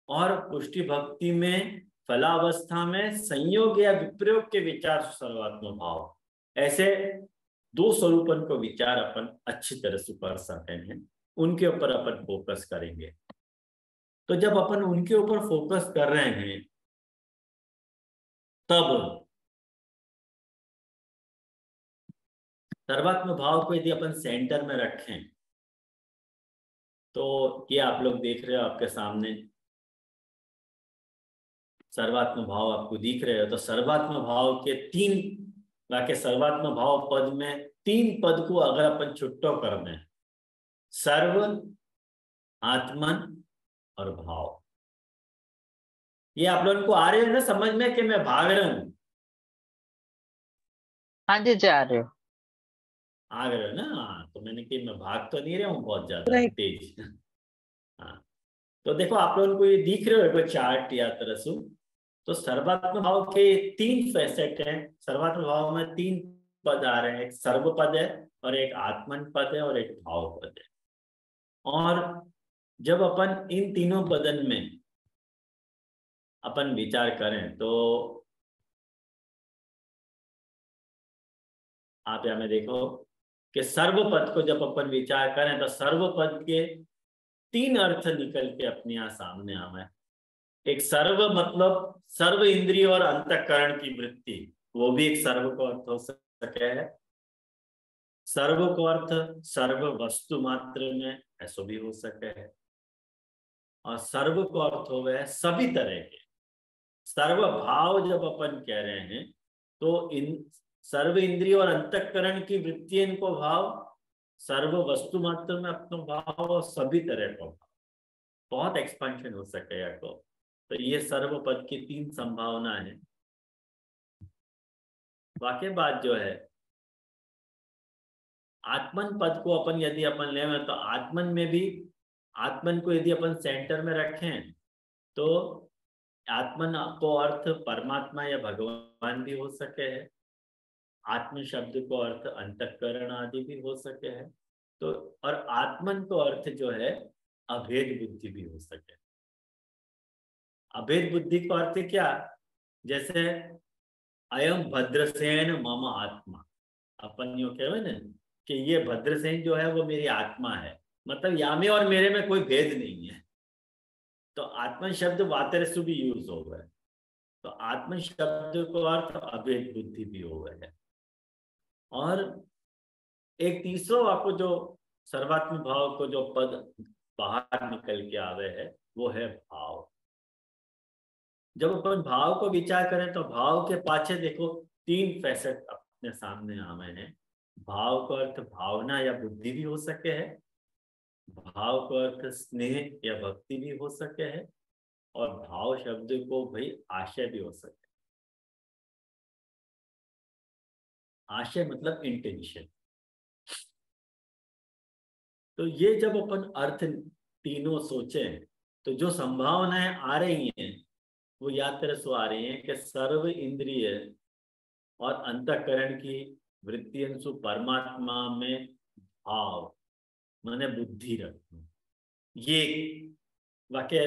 और पुष्टि भक्ति में फलावस्था में संयोग या विप्रयोग के विचार से सर्वात्म भाव। ऐसे दो स्वरूपन को विचार अपन अच्छी तरह से कर सकते हैं, उनके ऊपर अपन फोकस करेंगे। तो जब अपन उनके ऊपर फोकस कर रहे हैं, तब सर्वात्म भाव को यदि अपन सेंटर में रखें, तो ये आप लोग देख रहे हो आपके सामने सर्वात्म भाव आपको दिख रहे हो। तो सर्वात्म भाव के तीन, बाकी सर्वात्म भाव पद में तीन पद को अगर अपन छुट्टो कर दें, सर्व, आत्मन और भाव, ये आप लोगों को आ रहे हो ना समझ में कि मैं भाग रहा हूं? हाँ जी जा रहे हो। आ गए हो ना? तो मैंने कि मैं भाग तो नहीं रहा हूँ बहुत ज्यादा तेज। हाँ, तो देखो आप लोगों को ये दिख रहे हो कोई चार्ट या तरह से। तो सर्वात्म भाव के तीन फैसेट हैं। सर्वात्म भाव में तीन पद आ रहे हैं, एक सर्व पद है और एक आत्मन पद है और एक भाव पद है। और जब अपन इन तीनों पदन में अपन विचार करें, तो आप यहाँ में देखो कि सर्वपद को जब अपन विचार करें तो सर्वपद के 3 अर्थ निकल के अपने यहाँ सामने आवे। एक सर्व मतलब सर्व इंद्रिय और अंतःकरण की वृत्ति, वो भी एक सर्व को अर्थ हो सके है। सर्व को अर्थ सर्व वस्तु मात्र में, ऐसा भी हो सके है। और सर्व को अर्थ हो गया सभी तरह के। सर्व भाव जब अपन कह रहे हैं तो इन सर्व इंद्रिय और अंतःकरण की वृत्तियों को भाव, सर्व वस्तु मात्र में अपना भाव और सभी तरह का भाव, बहुत एक्सपेंशन हो सके को। तो ये सर्व पद की 3 संभावना है। वाकई बात जो है आत्मन पद को अपन यदि अपन ले तो आत्मन में भी, आत्मन को यदि अपन सेंटर में रखें तो आत्मन को अर्थ परमात्मा या भगवान भी हो सके है। आत्म शब्द को अर्थ अंतःकरण आदि भी हो सके है। तो और आत्मन को अर्थ जो है अभेद बुद्धि भी हो सके। अभेद बुद्धि का अर्थ क्या, जैसे अयम भद्रसेन मम आत्मा, अपन यो कह रहे ना कि ये भद्रसेन जो है वो मेरी आत्मा है, मतलब या में और मेरे में कोई भेद नहीं है। तो आत्मन शब्द वातरसु भी यूज हो गए, तो आत्मन शब्द को अर्थ अभेद बुद्धि भी हो गए है। और एक तीसरा आपको जो सर्वात्म भाव को जो पद बाहर निकल के आवे है वो है भाव। जब अपन भाव को विचार करें तो भाव के पाछे देखो 3 फैसेट अपने सामने आवे हैं। भाव का अर्थ भावना या बुद्धि भी हो सके है, भाव का अर्थ स्नेह या भक्ति भी हो सके है, और भाव शब्द को भाई आशय भी हो सके। आशय मतलब इंटेंशन। तो ये जब अपन अर्थ तीनों सोचें तो जो संभावनाएं आ रही हैं वो याद तरह से आ रही हैं कि सर्व इंद्रिय और अंतःकरण की वृत्तियंशु परमात्मा में भाव माने बुद्धि रखना। ये वाक्य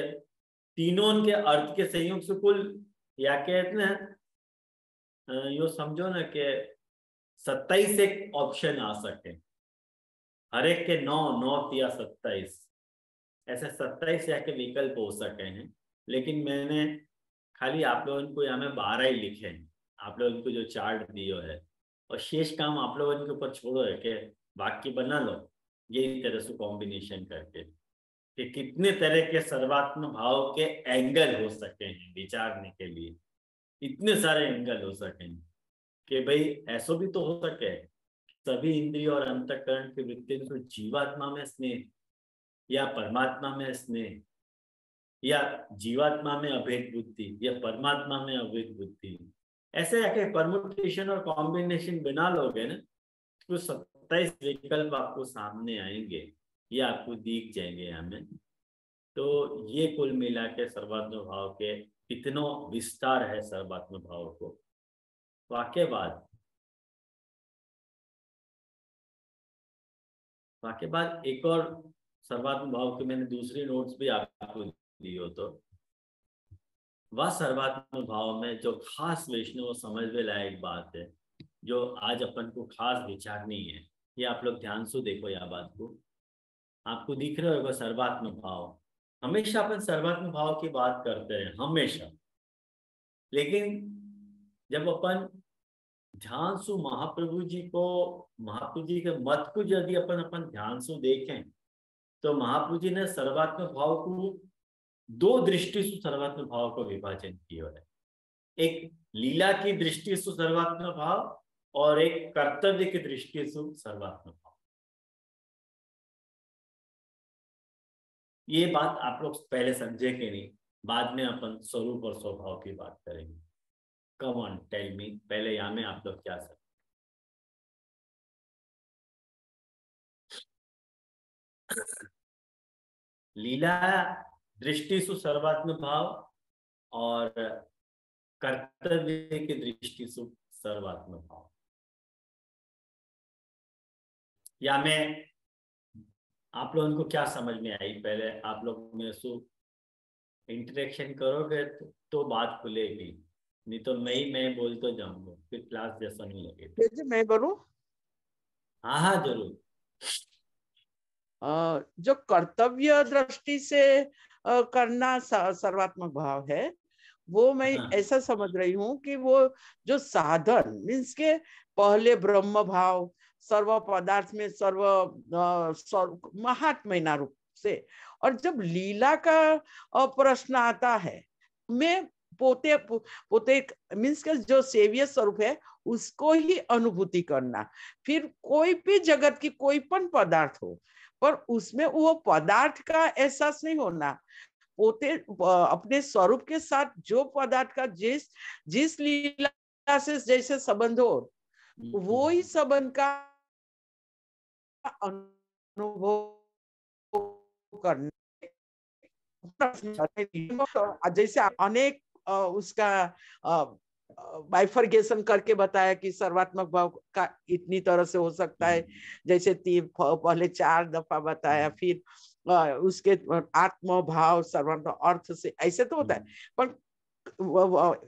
तीनों के अर्थ के संयोग से कुल या कहते हैं यो समझो ना कि 27 एक ऑप्शन आ सके, हर एक के 9 या 27 ऐसे 27 या के विकल्प हो सके हैं। लेकिन मैंने खाली आप लोगों को यहाँ में 12 ही लिखे हैं, आप लोगों को जो चार्ट दियो है, और शेष काम आप लोगों के ऊपर छोड़ो है कि वाक्य बना लो ये तरह से कॉम्बिनेशन करके कि कितने तरह के सर्वात्म भाव के एंगल हो सके हैं विचारने के लिए। इतने सारे एंगल हो सके कि भाई ऐसा भी तो हो सके सभी इंद्रिय और अंतःकरण की वृत्ति तो जीवात्मा में स्नेह या परमात्मा में स्नेह, या जीवात्मा में अभेद बुद्धि या परमात्मा में अभेद बुद्धि, ऐसे आके परमुटेशन और कॉम्बिनेशन बना लोगे ना तो 27 विकल्प आपको सामने आएंगे, ये आपको दिख जाएंगे हमें। तो ये कुल मिला के सर्वात्म भाव के कितनों विस्तार है सर्वात्म भाव को। वाक्य बाद एक और सर्वात्म भाव के मैंने दूसरी नोट्स भी आपको दी हो, तो वह सर्वात्म भाव में जो खास वैष्णव समझने लायक बात है जो आज अपन को खास विचारनी है, ये आप लोग ध्यान से देखो। यह बात को आपको दिख रहा होगा सर्वात्म भाव। हमेशा अपन सर्वात्म भाव की बात करते हैं हमेशा, लेकिन जब अपन ध्यान से महाप्रभु जी के मत को यदि अपन ध्यान से देखें तो महाप्रभु जी ने सर्वात्म भाव को 2 दृष्टि से सर्वात्म भाव को विभाजन किया है। एक लीला की दृष्टि से सर्वात्म भाव और एक कर्तव्य की दृष्टि से सर्वात्म भाव। ये बात आप लोग पहले समझे कि नहीं, बाद में अपन स्वरूप और स्वभाव की बात करेंगे। कम ऑन टेल मी, पहले यहाँ में आप लोग क्या समझे? लीला दृष्टि से सर्वात्म भाव और कर्तव्य की दृष्टि से सर्वात्म भाव। या में आप लोगों को क्या समझ में आई? पहले आप लोग में से इंटरेक्शन करोगे तो बात खुलेगी, नहीं तो मैं बोलते जाऊंगा, फिर क्लास जैसा नहीं लगेगा। मैं बोलूं? हाँ हाँ जरूर। जो कर्तव्य दृष्टि से करना सर्वात्मक भाव है, वो मैं हाँ। ऐसा समझ रही हूँ कि वो जो साधन मीन्स के पहले ब्रह्म भाव, सर्व पदार्थ में महात्मना रूप से, और जब लीला का प्रश्न आता है, मैं पोते पोते मीन्स के जो सेव्य स्वरूप है उसको ही अनुभूति करना, फिर कोई भी जगत की कोई पण पदार्थ हो पर उसमें वो पदार्थ का एहसास नहीं होना, पोते अपने स्वरूप के साथ जो पदार्थ का जिस लीला से जैसे संबंध हो, वो ही संबंध का अनुभव करने। जैसे अनेक उसका बाइफर्गेशन करके बताया कि सर्वात्मक भाव का इतनी तरह से हो सकता है, जैसे पहले 4 दफा बताया, फिर उसके आत्म भाव सर्वात्मक अर्थ से ऐसे तो होता है, पर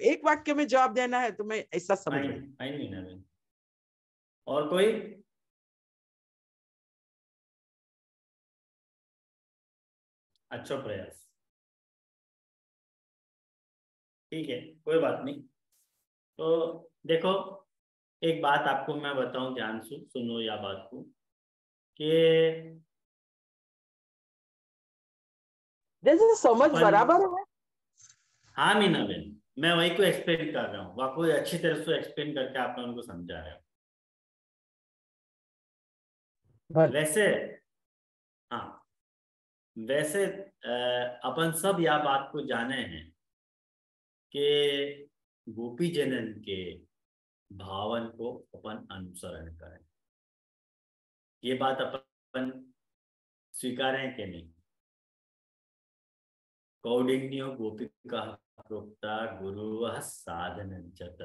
एक वाक्य में जवाब देना है तो मैं ऐसा समझ रही हूँ। और कोई? अच्छा प्रयास, ठीक है, कोई बात नहीं। तो देखो, एक बात आपको मैं बताऊं, ध्यान से सुनो या बात को, कि जैसे समझ बराबर है। हाँ मीना बहन, मैं वही को एक्सप्लेन कर रहा हूँ, वह कोई अच्छी तरह से एक्सप्लेन करके आप लोगों को समझा रहा हूँ। वैसे हाँ, वैसे अपन सब यह बात को जाने हैं कि गोपी जनन के भावन को अपन अनुसरण करें, ये बात अपन स्वीकारें कि नहीं? कौंडिन्यो गोपिका प्रोक्ता गुरु साधन चत,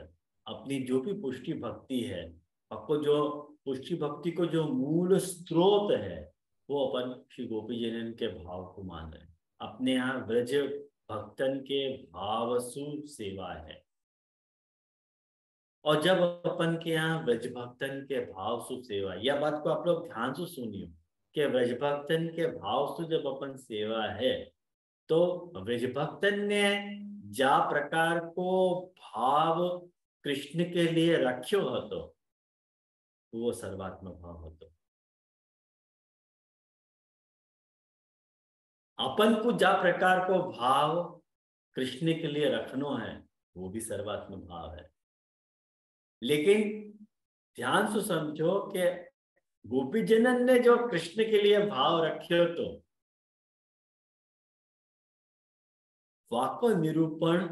अपनी जो भी पुष्टि भक्ति है, आपको जो पुष्टि भक्ति को जो मूल स्रोत है, वो अपन श्री गोपी जनन के भाव को मान रहे हैं। अपने यहाँ ब्रज भक्तन के भावसु सेवा है, और जब अपन के यहाँ ब्रज भक्तन के भाव सु सेवा, यह बात को आप लोग ध्यान से सुनियो कि ब्रज भक्तन के भाव सु जब अपन सेवा है, तो ब्रज भक्तन ने जा प्रकार को भाव कृष्ण के लिए रख्यो હતો, वो सर्वात्मक भाव હતો। अपन को जा प्रकार को भाव कृष्ण के लिए रखनो है, वो भी सर्वात्मक भाव है। लेकिन ध्यान से समझो कि गोपी जनन ने जो कृष्ण के लिए भाव रखे, तो वाको निरूपण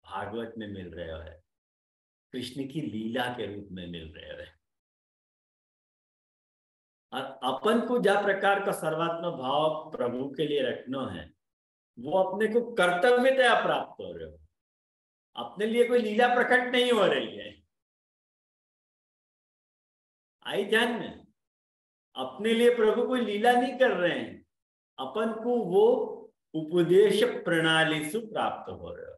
भागवत में मिल रहा है, कृष्ण की लीला के रूप में मिल रहे हैं। और अपन को जा प्रकार का सर्वात्म भाव प्रभु के लिए रखना है, वो अपने को कर्तव्यतया प्राप्त हो रहे हो, अपने लिए कोई लीला प्रकट नहीं हो रही है। आई ध्यान में, अपने लिए प्रभु कोई लीला नहीं कर रहे हैं, अपन को वो उपदेश प्रणाली से प्राप्त हो रहे हो,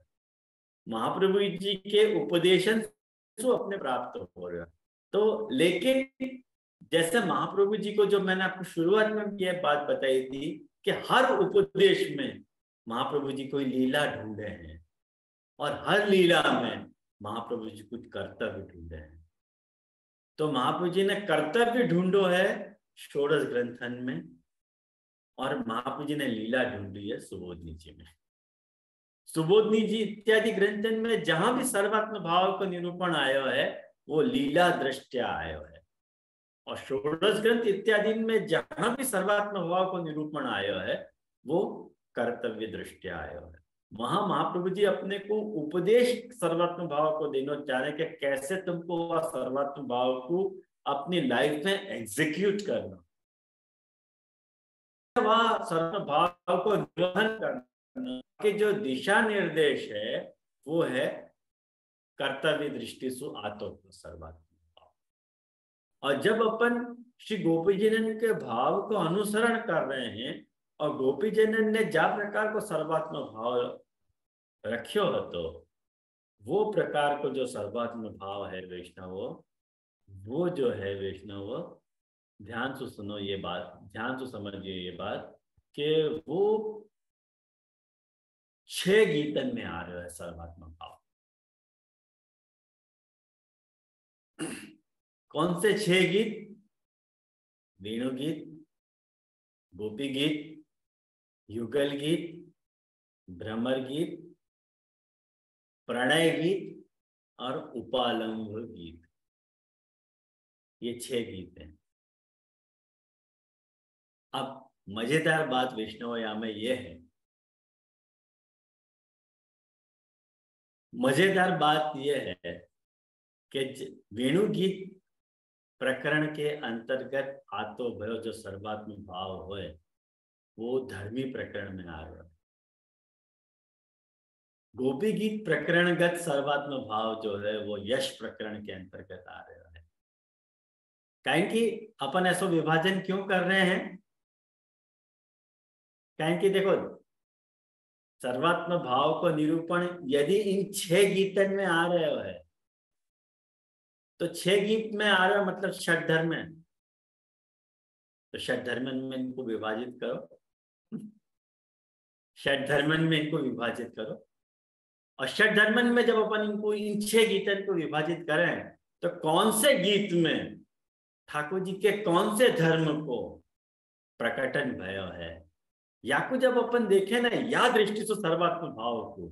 महाप्रभु जी के उपदेशन से अपने प्राप्त हो रहे हो। तो लेकिन जैसे महाप्रभु जी को, जो मैंने आपको शुरुआत में यह बात बताई थी कि हर उपदेश में महाप्रभु जी कोई लीला ढूंढे हैं, और हर लीला में महाप्रभु जी कुछ कर्तव्य ढूंढे हैं। तो महाप्रभु जी ने कर्तव्य ढूंढो है षोडश ग्रंथन में, और महाप्रभु जी ने लीला ढूंढी है सुबोधनी जी में। सुबोधनी जी इत्यादि ग्रंथन में जहां भी सर्वात्म भाव का निरूपण आयो है, वो लीला दृष्टया आयो है, और षोडश ग्रंथ इत्यादि में जहां भी सर्वात्म भाव को निरूपण आयो है, वो कर्तव्य दृष्टया आयो है। वहां महाप्रभु जी अपने को उपदेश सर्वात्म भाव को देना चाह रहे कि कैसे तुमको वह सर्वात्म भाव को अपनी लाइफ में एग्जीक्यूट करना, वह सर्वात्म भाव को निर्वहन करना के जो दिशा निर्देश है, वो है कर्तव्य दृष्टि सु आतो सर्वात्म भाव। और जब अपन श्री गोपी जनन के भाव को अनुसरण कर रहे हैं, और गोपी जनन ने जा प्रकार को सर्वात्म भाव रखियो हो, तो वो प्रकार को जो सर्वात्म भाव है वैष्णव, वो जो है वैष्णव ध्यान से सुनो ये बात, ध्यान से समझिए ये बात कि वो 6 गीतन में आ रहे है सर्वात्मक भाव। कौन से 6 गीत? वेणु गीत, गोपी गीत, युगल गीत, भ्रमर गीत, प्रणय गीत और उपालंभ गीत। ये 6 गीत हैं। अब मजेदार बात वैष्णवयाम में यह है, मजेदार बात यह है कि वेणु गीत प्रकरण के अंतर्गत आतो भयो जो सर्वात्म भाव होए वो धर्मी प्रकरण में आ रहा है। गोपी गीत प्रकरणगत सर्वात्म भाव जो है वो यश प्रकरण के अंतर्गत आ रहा है। कहें कि अपन ऐसा विभाजन क्यों कर रहे हैं? कहें कि देखो, सर्वात्म भाव को निरूपण यदि इन 6 गीतन में आ रहे हो है तो 6 गीत में आ रहा मतलब षट धर्म है, तो षट धर्मन में इनको विभाजित करो, षट धर्मन में इनको विभाजित करो। और षट धर्मन में जब अपन इनको इन 6 गीतन को विभाजित करें तो कौन से गीत में ठाकुर जी के कौन से धर्म को प्रकटन भयो है, या को जब अपन देखें ना या दृष्टि से सर्वात्म भाव को,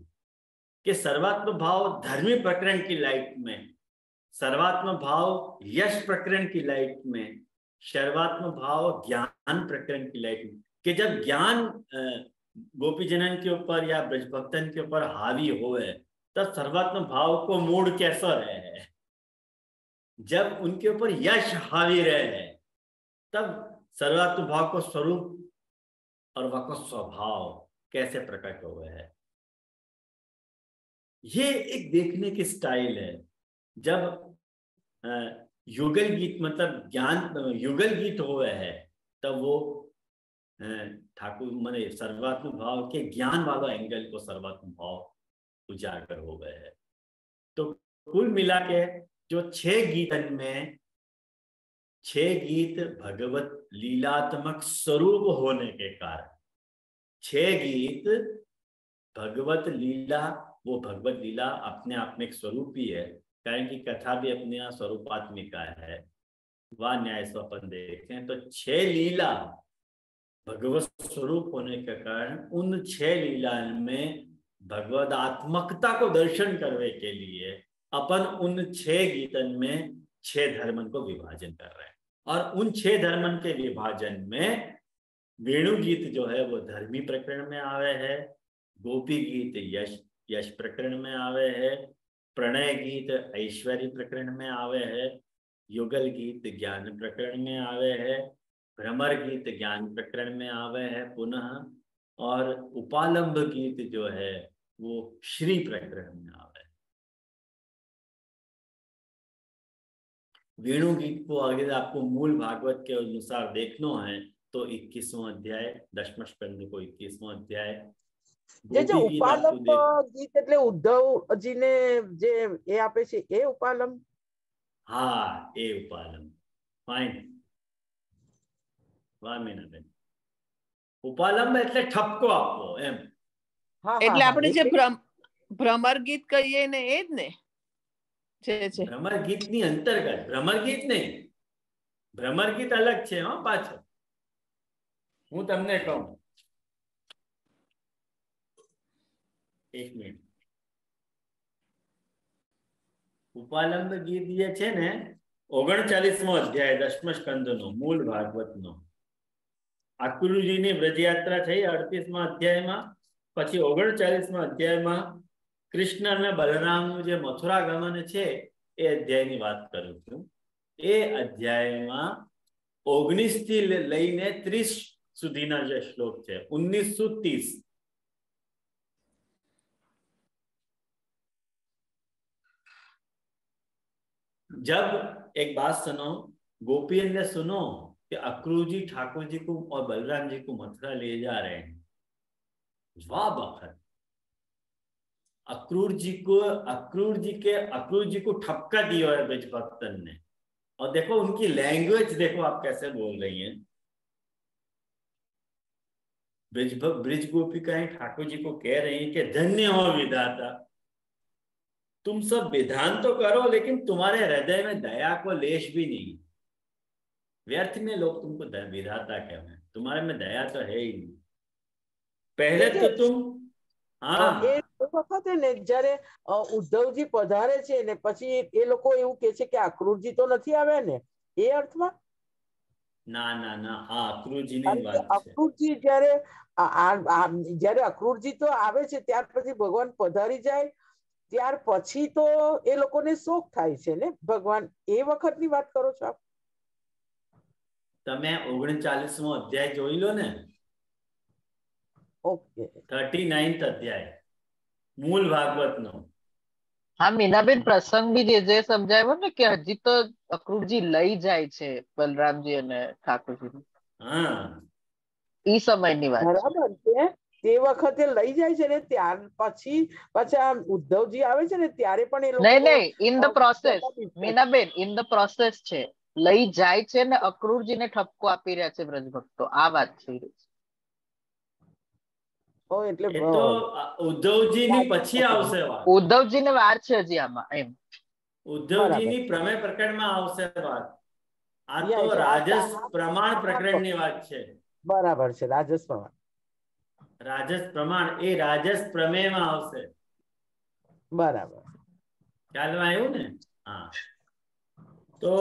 कि सर्वात्म भाव धर्मी प्रकरण की लाइट में, सर्वात्म भाव यश प्रकरण की लाइट में, सर्वात्म भाव ज्ञान प्रकरण की लाइट में, कि जब ज्ञान गोपी जनन के ऊपर या ब्रज भक्तन के ऊपर हावी होए तब सर्वात्म भाव को मूड कैसा रहे है, जब उनके ऊपर यश हावी रहे है तब सर्वात्म भाव को स्वरूप और वह को स्वभाव कैसे प्रकट हुए है। ये एक देखने की स्टाइल है। जब युगल गीत मतलब ज्ञान युगल गीत हुए है तब वो ठाकुर मने सर्वात्म भाव के ज्ञान वाला एंगल को सर्वात्म भाव उजागर हो गए है। तो कुल मिला के जो 6 गीतन में 6 गीत भगवत लीलात्मक स्वरूप होने के कारण, 6 गीत भगवत लीला, वो भगवत लीला अपने आप में एक स्वरूप ही है, कारण की कथा भी अपने यहाँ स्वरूपात्मिका है। वह न्याय से अपन देखें तो 6 लीला भगवत स्वरूप होने के कारण उन 6 लीला में भगवत आत्मकता को दर्शन करने के लिए अपन उन 6 गीतन में 6 धर्मन को विभाजन कर रहे हैं। और उन 6 धर्मन के विभाजन में वेणु गीत जो है वो धर्मी प्रकरण में आवे है, गोपी गीत यश प्रकरण में आवे है, प्रणय गीत ऐश्वर्य प्रकरण में आवे है, युगल गीत ज्ञान प्रकरण में आवे है, भ्रमर गीत ज्ञान प्रकरण में आवे है पुनः, और उपालंभ गीत जो है वो श्री प्रकरण में आवे है। वेणु गीत को अगर आपको मूल भागवत के अनुसार देखना है तो 21वां अध्याय, दशम स्कंद को 21वां अध्याय। જે ઉપાલંબ ગીત એટલે ઉદ્ધવજી ને જે એ આપે છે એ ઉપાલંબ? હા, એ ઉપાલંબ. ફાઇન. વાહ મીનાબેન, ઉપાલંબ એટલે ઠપકો આપવો એમ. એટલે આપણે જે ભ્રમર ગીત કહીએ ને એ જ ને? ભ્રમર ગીત ની અંતર્ગત ભ્રમર ગીત નહીં, ભ્રમર ગીત અલગ છે હો પાછળ. હું તમને કહું, એક મિનિટ. ઉપાલંબ ગીત જે છે ને 39મો અધ્યાય દશમ સ્કંદનો મૂળ ભાગવતનો, આકુરુજીની વ્રજયાત્રા થઈ 38મા અધ્યાયમાં, પછી 39મા અધ્યાયમાં કૃષ્ણ અને બલરામનું જે મથુરા ગમન છે એ અધ્યાયની વાત કરું છું. એ અધ્યાયમાં 19 થી લઈને 30 સુધીના જે શ્લોક છે, 1930. जब एक बात सुनो, गोपियन ने सुनो कि अक्रूर जी ठाकुर जी को और बलराम जी को मथुरा ले जा रहे हैं, वाह बखत अक्रूर जी को ठपका दिया है ब्रज भक्तन ने और देखो उनकी लैंग्वेज देखो आप कैसे बोल रही हैं। ब्रिज गोपिकाएं ठाकुर जी को कह रही हैं कि धन्य हो विधाता, तुम सब विधान तो करो लेकिन तुम्हारे हृदय में दया को लेश भी नहीं। व्यर्थ में लोग तुमको विधाता कह रहे हैं, तुम्हारे में दया तो है ही नहीं। पहले तो तुम એ વખતે ને જયારે ઉદ્ધવજી પધારે છે ને પછી એ લોકો એવું કે છે કે અક્રૂરજી તો નથી આવ્યા ને, એ અર્થમાં? ના ના ના, આ અક્રૂરજીની વાત છે. અક્રૂરજી જયારે અક્રૂરજી તો આવે છે ત્યાર પછી ભગવાન પધારી જાય ત્યાર પછી તો એ લોકોને શોક થાય છે ને ભગવાન, એ વખતની વાત કરો છો આપ? તમે 39મો અધ્યાય જોઈ લો ને. ઓકે, 39th અધ્યાય મૂળ ભાગવતનો. હા મીનાબેન, પ્રસંગ બી જે સમજાવ્યો ને કે હજી તો અક્રૂરજી લઈ જાય છે બલરામજી અને ઠાકોરજી. હા, ઈ સમયની વાત છે. બરાબર છે. તે વખતે લઈ જાય છે ને ત્યાર પછી પાછા ઉદ્ધવજી આવે છે ને ત્યારે પણ એ લોકો નહીં, in the process Minaben, in the process છે. લઈ જાય છે ને અક્રૂરજીને ઠપકો આપી રહ્યા છે વ્રજભક્તો, આ વાત છે. એટલે એ તો ઉદ્ધવજીની પછી આવશે વાત. ઉદ્ધવજીને વાર છે હજી આમાં, એમ ઉદ્ધવજીની પ્રમેય પ્રકરણમાં આવશે વાત. આ તો રાજસ પ્રમાણ પ્રકરણની વાત છે. બરાબર છે, રાજસ પ્રમાણ. રાજસ પ્રમાણ એ રાજસ પ્રમેયમાં આવશે. બરાબર, ખ્યાલમાં આવ્યું ને? हाँ, तो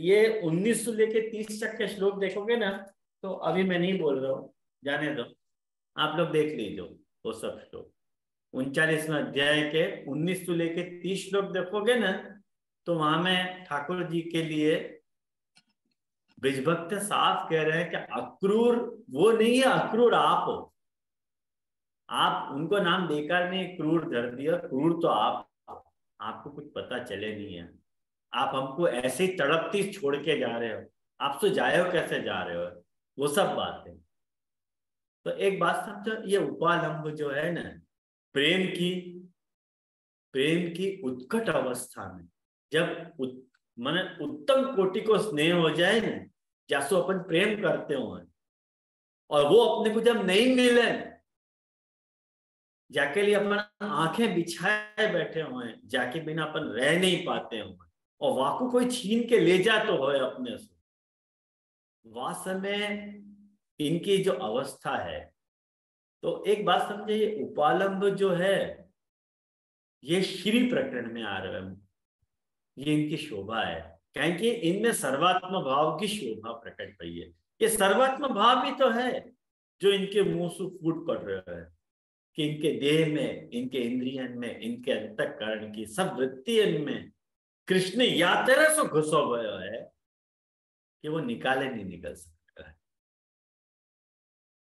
ये 19 से लेके 30 तक के श्लोक देखोगे ना, तो अभी मैं नहीं बोल रहा हूँ, जाने दो, आप लोग देख लीजिए वो सब श्लोक. 39वें अध्याय के 19 से लेके 30 श्लोक देखोगे ना, तो वहां में ठाकुर जी के लिए ब्रिजभक्त साफ कह रहे हैं कि अक्रूर वो नहीं है, अक्रूर आप हो. आप उनको नाम देकर नहीं क्रूर धर दिया, क्रूर तो आप, आपको कुछ पता चले नहीं है. आप हमको ऐसे ही तड़पती छोड़ के जा रहे हो, आप तो जाए हो कैसे जा रहे हो, वो सब बात है. तो एक बात समझो, ये उपालंब जो है ना, प्रेम की उत्कट अवस्था में जब माने उत्तम कोटि को स्नेह हो जाए ना, जैसो अपन प्रेम करते हो और वो अपने को जब नहीं मिले, जाके लिए अपन आंखें बिछाए बैठे हुए, जाके बिना अपन रह नहीं पाते हुए, और वाकु कोई छीन के ले जा तो हो अपने से, वास्तव में इनकी जो अवस्था है. तो एक बात समझे, ये उपालंब जो है ये श्री प्रकरण में आ रहा है, ये इनकी शोभा है, क्योंकि इनमें सर्वात्म भाव की शोभा प्रकट हुई है. ये सर्वात्म भाव भी तो है जो इनके मुंह से फूट पड़ रहा है कि इनके देह में, इनके इंद्रियन में, इनके अंतःकरण की सब वृत्ति इनमें कृष्ण या तरह से घुसो गया है कि वो निकाले नहीं निकल सकता है.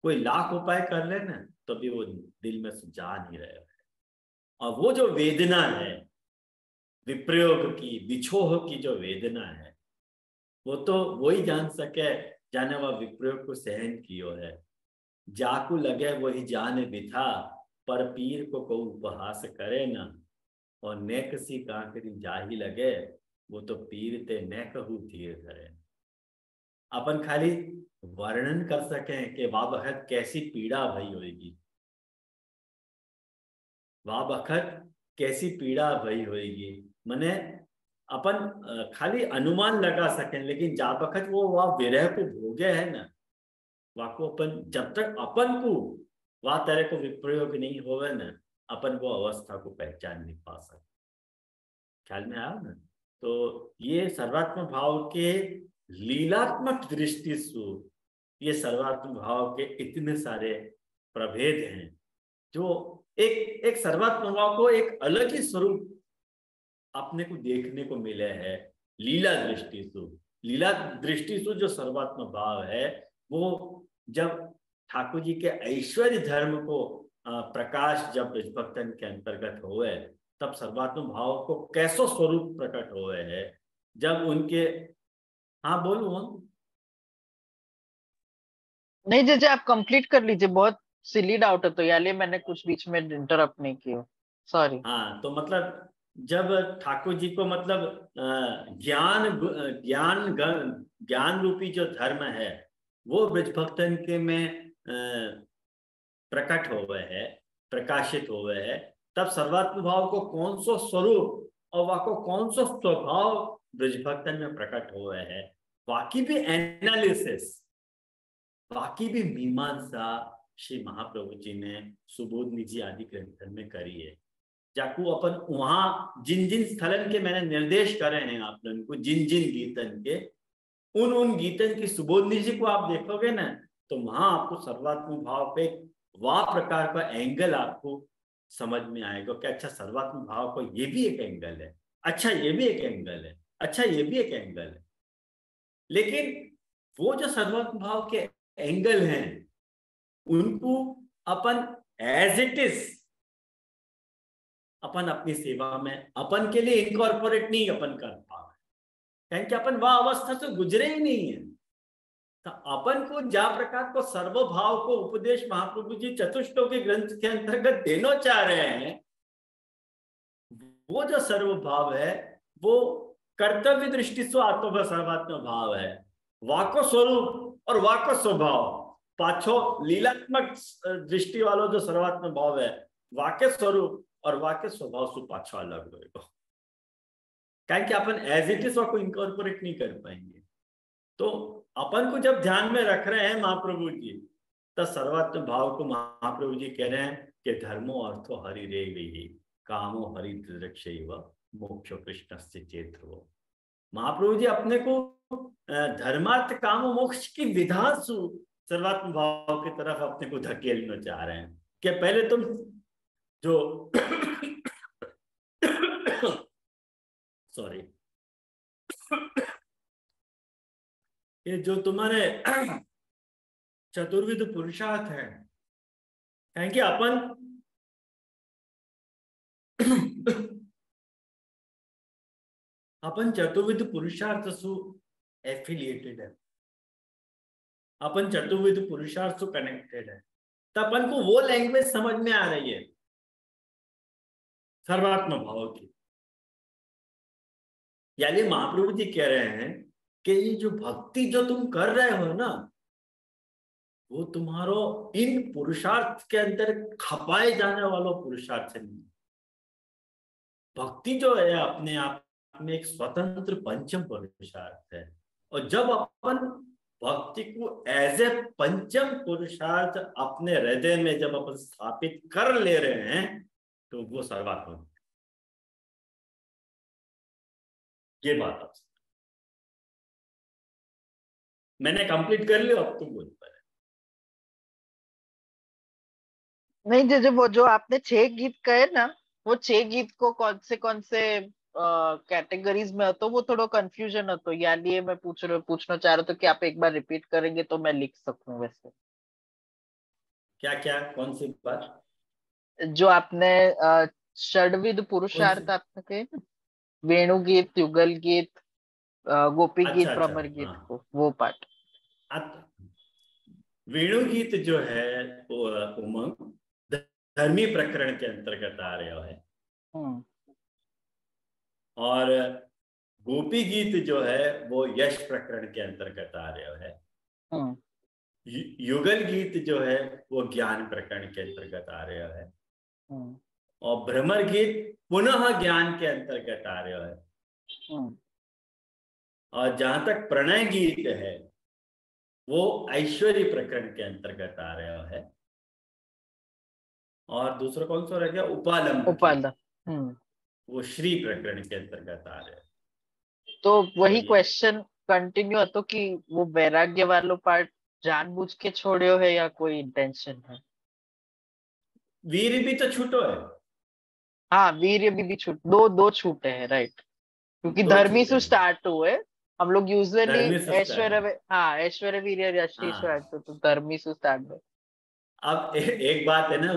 कोई लाख उपाय कर ले ना तो भी वो दिल में जा नहीं रहा है. और वो जो वेदना है विप्रयोग की, विछोह की जो वेदना है, वो तो वही जान सके जाने वह विप्रयोग को सहन कियो है. जाकू लगे वही जान बिथा, पर पीर को को उपहास करे ना, और नेक सी कांकरी जाही लगे, वो तो पीर ते नेक हु धीर करे. अपन खाली वर्णन कर सकें कि वाह बखत कैसी पीड़ा भई होगी, वाह बखत कैसी पीड़ा भई होगी, मने अपन खाली अनुमान लगा सकें, लेकिन जा बखत वो वह विरह को भोगे है ना, वाको अपन जब तक अपन को वह तरह को विप्रयोग नहीं होवे ना, अपन वो अवस्था को पहचान नहीं पा सकते. ख्याल में आया ना? तो ये सर्वात्म भाव के लीलात्मक दृष्टि से ये सर्वात्म भाव के इतने सारे प्रभेद हैं, जो एक सर्वात्म भाव को एक अलग ही स्वरूप अपने को देखने को मिले हैं लीला दृष्टि से. लीला दृष्टि से जो सर्वात्म भाव है वो जब ठाकुर जी के ऐश्वर्य धर्म को प्रकाश जब ब्रजभक्तन के अंतर्गत हुए, तब सर्वात्म भाव को कैसो स्वरूप प्रकट हुए है जब उनके. हाँ बोलूं? नहीं जी, आप कंप्लीट कर लीजिए, बहुत सिली डाउट है तो यार मैंने कुछ बीच में इंटरप्ट नहीं किया, सॉरी. हाँ, तो मतलब जब ठाकुर जी को मतलब ज्ञान रूपी जो धर्म है वो ब्रज भक्तन के में प्रकट हो गए है, प्रकाशित हो गए है, तब सर्वात्म भाव को कौन सा स्वरूप और वाको कौन सा स्वभाव ब्रज भक्तन में प्रकट हो गए है, बाकी भी एनालिसिस, बाकी भी मीमांसा श्री महाप्रभु जी ने सुबोध निजी आदि ग्रंथन में करी है। जाकू अपन वहां जिन जिन स्थलन के मैंने निर्देश करे हैं आप लोगों को, जिन जिन गीतन के, उन गीतन की सुबोध निजी को आप देखोगे ना, तो वहां आपको सर्वात्म भाव पे वह प्रकार का एंगल आपको समझ में आएगा कि अच्छा सर्वात्म भाव को ये भी एक एंगल है, अच्छा ये भी एक एंगल है, अच्छा ये भी एक एंगल है। लेकिन वो जो सर्वात्म भाव के एंगल हैं उनको अपन एज इट इज अपन अपनी सेवा में अपन के लिए इनकॉर्पोरेट नहीं अपन कर पा रहे, क्योंकि अपन वह अवस्था से गुजरे ही नहीं है। तो अपन को जा प्रकार को सर्वभाव को उपदेश महाप्रभु जी चतुष्टों के ग्रंथ के अंतर्गत देना चाह रहे हैं, वो जो सर्वभाव है वो कर्तव्य दृष्टि से आत्म सर्वात्म भाव है, वाको स्वरूप और वाको स्वभाव, पाछो लीलात्मक दृष्टि वालों जो सर्वात्म भाव है वाक्य स्वरूप और वाक्य स्वभाव से पाछो अलग होगा, क्योंकि अपन एज इट इज को इनकॉर्पोरेट नहीं कर पाएंगे। तो अपन को जब ध्यान में रख रहे हैं महाप्रभु जी, तो सर्वात्म भाव को महाप्रभु जी कह रहे हैं कि धर्मो अर्थो हरि रे गई कामो हरि दृक्षैव मोक्षो कृष्ण से चेतो। महाप्रभु जी अपने को धर्मार्थ काम मोक्ष की विधा सु सर्वात्म भाव की तरफ अपने को धकेलना चाह रहे हैं कि पहले तुम जो सॉरी ये जो तुम्हारे चतुर्विध पुरुषार्थ है, क्योंकि अपन चतुर्विध पुरुषार्थ से एफिलिएटेड है, अपन चतुर्विध पुरुषार्थ से कनेक्टेड है, तो अपन को वो लैंग्वेज समझ में आ रही है सर्वात्म भाव की। यानी महाप्रभु जी कह रहे हैं कि ये जो भक्ति जो तुम कर रहे हो ना, वो तुम्हारो इन पुरुषार्थ के अंदर खपाए जाने वालों पुरुषार्थ नहीं। भक्ति जो है अपने आप में एक स्वतंत्र पंचम पुरुषार्थ है, और जब अपन भक्ति को एज ए पंचम पुरुषार्थ अपने हृदय में जब अपन स्थापित कर ले रहे हैं, तो वो सर्वात्म। ये बात आप मैंने कंप्लीट कर लिया, अब तुम बोल पा रहे। नहीं जो वो जो आपने 6 गीत कहे ना, वो 6 गीत को कौन से कैटेगरीज में हो, तो वो थोड़ा कंफ्यूजन हो, तो यार ये मैं पूछना चाह रहा था कि आप एक बार रिपीट करेंगे तो मैं लिख सकूं। वैसे क्या क्या कौन सी बात जो आपने षड्विध पुरुषार्थ आपने कहे, वेणु गीत, युगल गीत, गोपी गीत, भ्रमर गीत को, वो पार्ट। वेणु गीत जो है वो उमंग धर्मी प्रकरण के अंतर्गत आ रहा है, और गोपी गीत जो है वो यश प्रकरण के अंतर्गत आ रहा है, युगल गीत जो है वो ज्ञान प्रकरण के अंतर्गत आ रहा है, और भ्रमर गीत पुनः ज्ञान के अंतर्गत आ रहा है, और जहां तक प्रणय गीत है वो ऐश्वर्य प्रकरण के अंतर्गत आ रहा है, और दूसरा कौन सा रह गया, उपालम, वो श्री प्रकरण के अंतर्गत आ रहे हैं। तो वही क्वेश्चन कंटिन्यू तो कि वो वैराग्य वालों पार्ट जानबूझ के छोड़ो है या कोई इंटेंशन है? वीर भी तो छूटो है। हाँ, वीर भी छूट, दो छूटे हैं, राइट, क्योंकि धर्मी से स्टार्ट हुए हम लोग यूजुअली ऐश्वर्य वीर यशस्वी, तो धर्मी से स्टार्ट हुए। अब एक बात है ना,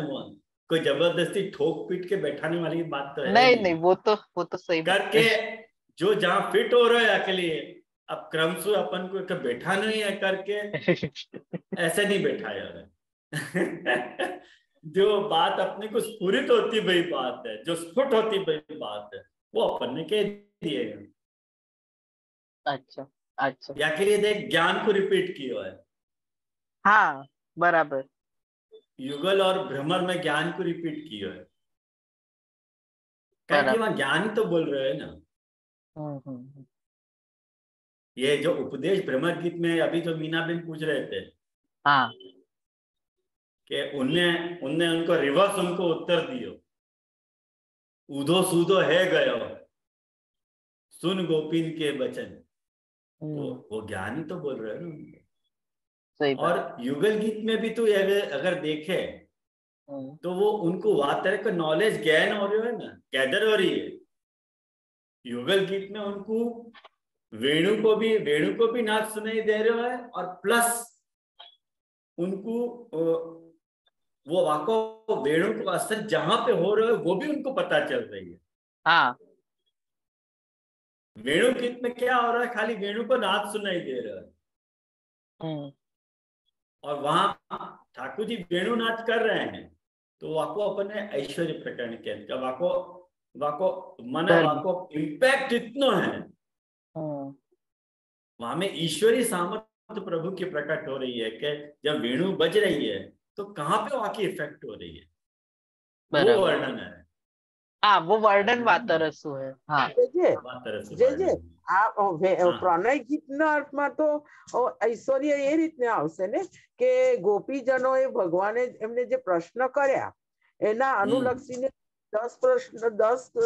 कोई जबरदस्ती ठोक पीट के बैठाने वाली बात तो है नहीं, वो तो सही करके जो जहाँ फिट हो रहा है अकेले, अब क्रम से अपन को बैठा नहीं है करके ऐसे नहीं बैठाया है। जो बात अपने को स्फुरित होती वही बात है, जो स्फुट होती वही बात है, वो अपन ने कह दिए। अच्छा अच्छा, या के लिए देख ज्ञान को रिपीट किया है। हाँ बराबर। युगल और भ्रमर में ज्ञान को रिपीट किया है, क्या कि बराबर। वहां ज्ञान ही तो बोल रहे हैं ना। हम्म। ये जो उपदेश भ्रमर गीत में अभी जो मीना बिन पूछ रहे थे हाँ कि उनने उनने उनको रिवर्स उनको उत्तर दियो, ऊधो सूधो है गयो सुन गोपीन के वचन। वो ज्ञान ही तो बोल रहे हैं ना। सही और बात। युगल गीत में भी तो अगर देखे तो वो उनको वह तरह का नॉलेज गेन हो रही है ना, गैदर हो रही है। युगल गीत में उनको वेणु को भी नाच सुनाई दे रहा है, और प्लस उनको वो वाको वेणु को असर जहां पे हो रहा है वो भी उनको पता चल रही है। हाँ वेणु गीत में क्या हो रहा है, खाली वेणु को नाच सुनाई दे रहा है, और वहां ठाकुर जी वेणु नाच कर रहे हैं, तो वाको अपने ऐश्वर्य प्रकरण के वाको वाको मन धर्म। वाको इम्पैक्ट इतना है, वहां में ईश्वरी सामर्थ्य प्रभु की प्रकट हो रही है कि जब वेणु बज रही है तो कहाँ पे वाकई इफेक्ट हो रही है, वो बराबर। वर्णन है। हाँ वो वर्णन वातरसु है। हाँ પ્રણય ગીતના અર્થમાં તો ઐશ્વર્ય એ રીતના આવશે ને કે ગોપીજનોએ ભગવાને એમને જે પ્રશ્ન કર્યા એના અનુલક્ષીને 10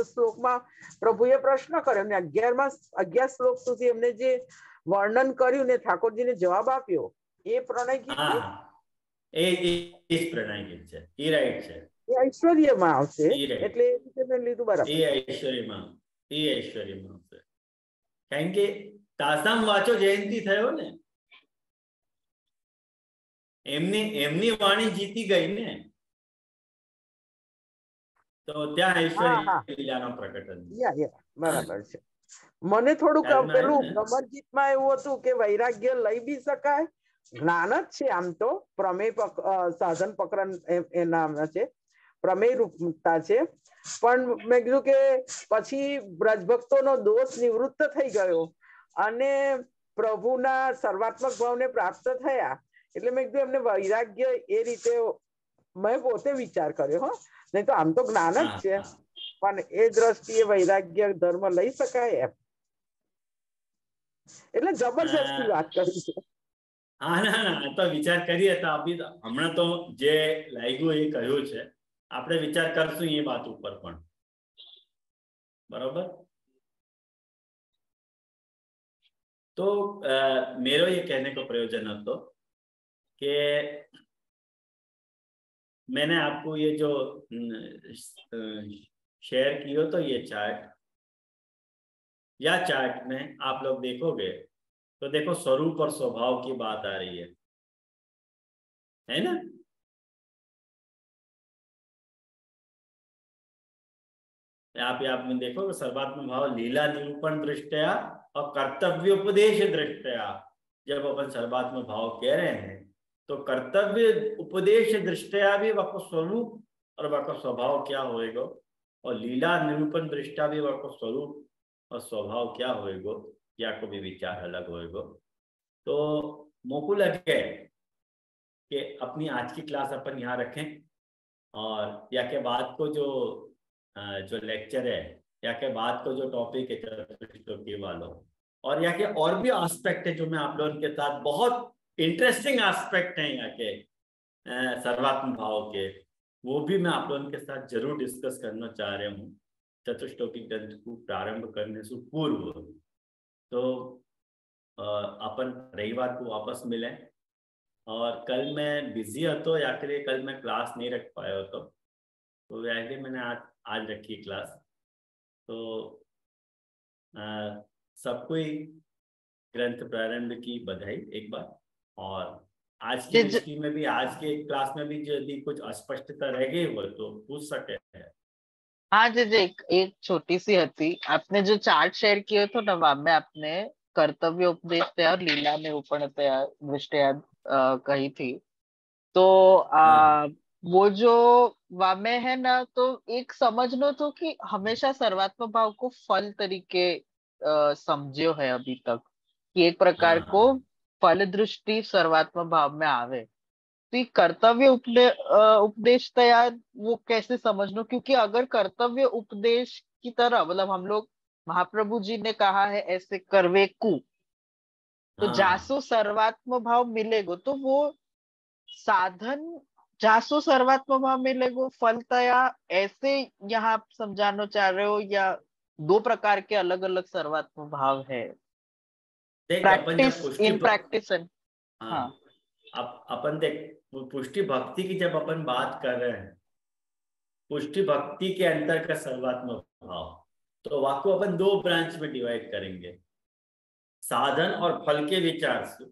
શ્લોકમાં પ્રભુએ પ્રશ્ન કર્યો ને 11 શ્લોક સુધી એમને જે વર્ણન કર્યું ને ઠાકોરજીને જવાબ આપ્યો, એ પ્રણય ગીત ને એ પ્રણય ગીત છે, એ રાઈટ છે, એ ઐશ્વર્યમાં આવશે, એટલે એ રીતે મેં લીધું બરાબર, એ ઐશ્વર્યમાં આવશે, કારણ કે તાસામ વાચો જયંતી થયો ને, એમની વાણી જીતી ગઈ ને, તો ત્યાં ઐશ્વર્ય લીલાનો પ્રકટન બરાબર છે. મને થોડુંક પેલું ભ્રમર ગીતમાં એવું હતું કે વૈરાગ્ય લઈ બી શકાય, જ્ઞાન જ છે આમ તો, પ્રમેય સાધન પ્રકરણ એ નામ છે, પ્રમેય રૂપતા છે, પણ મેં કીધું કે પછી બ્રજભક્તોનો દોષ નિવૃત્ત થઈ ગયો અને પ્રભુના સર્વાત્મક ભાવને પ્રાપ્ત થયા, એટલે મેં કીધું એમને વૈરાગ્ય એ રીતે મેં પોતે વિચાર કર્યો. હો, નહીં તો આમ તો જ્ઞાન જ છે, પણ એ દ્રષ્ટિએ વૈરાગ્ય ધર્મ લઈ શકાય એમ, એટલે જબરજસ્તી વાત કરી છે. હા ના તો વિચાર કરીએ તો હમણાં તો જે લાગ્યું એ કહ્યું છે, આપણે વિચાર કરશું એ વાત ઉપર પણ, બરોબર. तो मेरा ये कहने का प्रयोजन है तो कि मैंने आपको ये जो शेयर किया तो ये चार्ट, या चार्ट में आप लोग देखोगे तो देखो स्वरूप और स्वभाव की बात आ रही है ना। यहाँ पे आप में देखो सर्वात्म भाव लीला निरूपण दृष्टया और कर्तव्योपदेश दृष्टया, जब अपन सर्वात्म भाव कह रहे हैं तो कर्तव्य उपदेश दृष्टया भी वह स्वरूप और वह स्वभाव क्या होएगा, और लीला निरूपण दृष्टया भी वह स्वरूप और स्वभाव क्या होएगा, या को भी विचार अलग होएगा। तो मोको लगे कि अपनी आज की क्लास अपन यहाँ रखें, और या के बाद को जो लेक्चर है या के बाद को जो टॉपिक है चतुष्टोकी वालों, और या के और भी एस्पेक्ट है जो मैं आप लोगों के साथ, बहुत इंटरेस्टिंग एस्पेक्ट है यहाँ के सर्वात्म भाव के, वो भी मैं आप लोगों के साथ जरूर डिस्कस करना चाह रहा हूँ चतुष्टोकी ग्रंथ को प्रारंभ करने से पूर्व। तो अपन रविवार को वापस मिले, और कल मैं बिजी હતો या फिर कल मैं क्लास नहीं रख पाया हो, तो वैसे मैंने आज रखी क्लास। तो सबको ही ग्रंथ प्रारंभ की बधाई एक बार, और आज की दृष्टि में भी आज के क्लास में भी यदि कुछ अस्पष्टता रह गई हो तो पूछ सकते हैं। हाँ जी, एक छोटी सी हती, आपने जो चार्ट शेयर किए थे ना, वहां में आपने कर्तव्य उपदेश और लीला निरूपण दृष्टया कही थी, तो वो जो वामे है ना, तो एक समझ लो तो कि हमेशा सर्वात्म भाव को फल तरीके समझ्यो है अभी तक, कि एक प्रकार को हाँ फल दृष्टि सर्वात्म भाव में आवे। तो ये कर्तव्य उपदेश तैयार वो कैसे समझ लो, क्योंकि अगर कर्तव्य उपदेश की तरह मतलब हम लोग, महाप्रभु जी ने कहा है ऐसे करवे कु, तो हाँ जासो सर्वात्म भाव मिलेगो, तो वो साधन जासो सर्वात्म भाव मिलेगो फलतया, ऐसे यहाँ आप समझाना चाह रहे हो, या दो प्रकार के अलग अलग सर्वात्म भाव है? देख अपन प्रैक्टिस जब पुष्टि इन प्रैक्टिस एंड हाँ हाँ। अपन देख पुष्टि भक्ति की जब अपन बात कर रहे हैं, पुष्टि भक्ति के अंतर का सर्वात्म भाव, तो वाक्य अपन दो ब्रांच में डिवाइड करेंगे, साधन और फल के विचार से,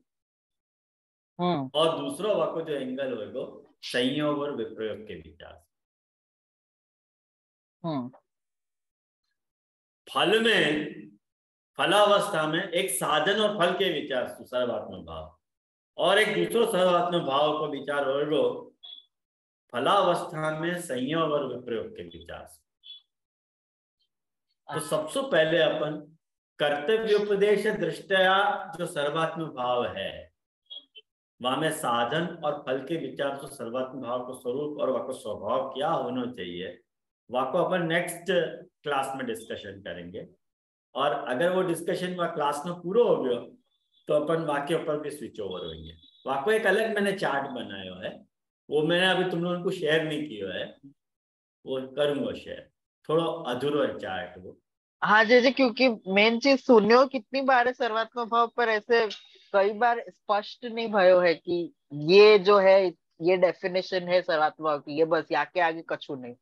हम्म और दूसरा वाक्य जो एंगल होगा संयोग और विप्रयोग के विचार से। हम्म फल में, फलावस्था में एक साधन और फल के विचार से सर्वात्म भाव, और एक दूसरो सर्वात्म भाव को विचार होगा फलावस्था में संयोग और विप्रयोग के विचार से। तो सबसे पहले अपन कर्तव्योपदेश दृष्टया जो सर्वात्म भाव है, वहां में साधन और फल के विचार से सर्वात्म भाव को स्वरूप और वह स्वभाव क्या होना चाहिए, वह को अपन नेक्स्ट क्लास में डिस्कशन करेंगे। और अगर वो डिस्कशन वह क्लास में पूरा हो गया तो अपन वाक्य ऊपर भी स्विच ओवर होंगे। वाक्य एक अलग मैंने चार्ट बनाया है, वो मैंने अभी तुम लोगों को शेयर नहीं किया है, वो करूंगा शेयर, थोड़ा अधूरा है चार्ट वो। हाँ जैसे, क्योंकि मेन चीज सुनियो कितनी बार है सर्वात्म भाव पर ऐसे कई बार स्पष्ट नहीं भयो है कि ये जो है ये डेफिनेशन है सर्वात्म भाव की, ये बस या के आगे कछु नहीं,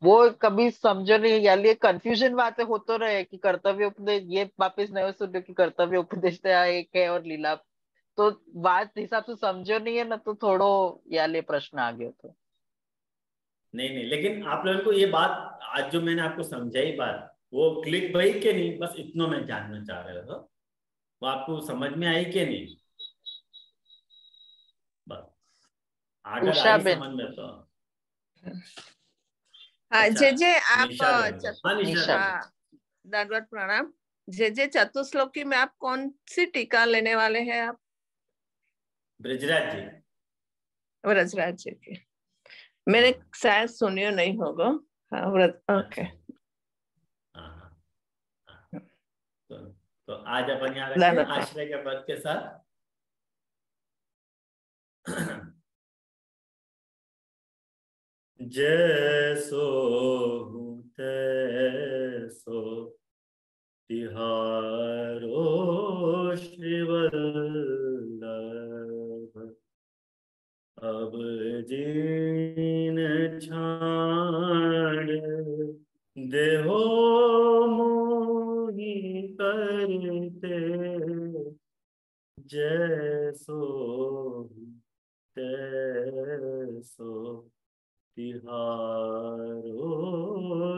वो कभी समझो नहीं, या लिए कंफ्यूजन बातें होते रहे कि कर्तव्य उपदेश, ये वापिस नहीं सुनियो कि कर्तव्य उपदेश तो एक है और लीला, तो बात हिसाब से समझो नहीं है ना, तो थोड़ो या लिए प्रश्न आ गया तो। नहीं नहीं, लेकिन आप लोगों को ये बात आज जो मैंने आपको समझाई बात, वो क्लिक भई के नहीं, बस इतना मैं जानना चाह रहा था, वो आपको समझ में आई कि नहीं? बस अगर उषा आई बेन। समझ में तो हाँ अच्छा। जे जे आप निशा बोलो, हाँ निशा निशा बोलो। बेन। हाँ दंडवत प्रणाम। जे जे चतुश्लोकी में आप कौन सी टीका लेने वाले हैं आप? ब्रजराज जी। व्रजराज जी की मैंने हाँ शायद सुनियो नहीं होगा। हाँ व्रज ओके। अच्छा। हाँ हाँ हाँ। तो आज अपन यहाँ रखते हैं दंडवत प्रणाम। आश्रय के पद के साथ। जैसो हूँ तैसो तिहारो श्रीवल्लभ, अब जीन छाड़ देहो मोहि करते, जैसो तैसो तिहारो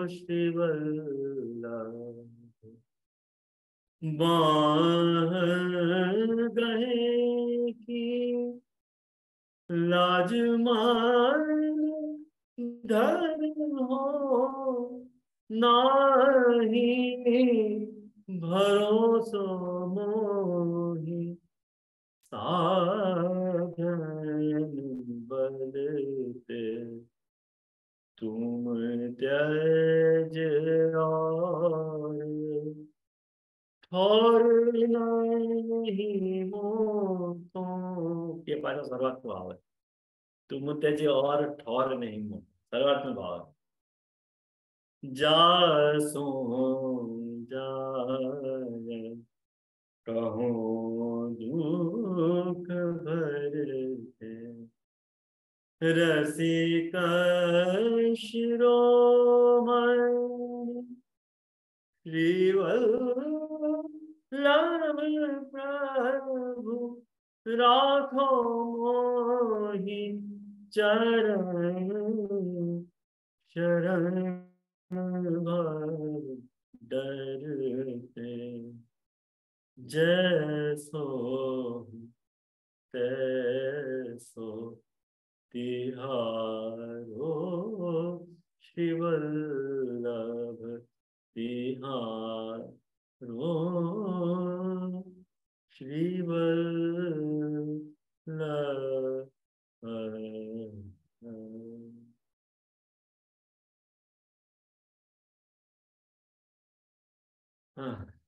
श्रीवल्लभ, बाँह गए की लाज मान धर हो, नाही भरोसो मोहि साधन बलते, तुम त्यज और ठोर नहीं मोह, ये पाचा सर्वात्म भाव है। तुम त्याचे और ठोर नहीं मोह, सर्वात्म भाव है। जासो जाय कहो दुख भरते, रसिक शिरोमणि श्रीवल्लभ प्रभु, राखो मोहि चरण शरण भव डरते, जैसो तैसो तिहारो श्रीवल्लभ तिहारो श्रीवल्लभ। हाँ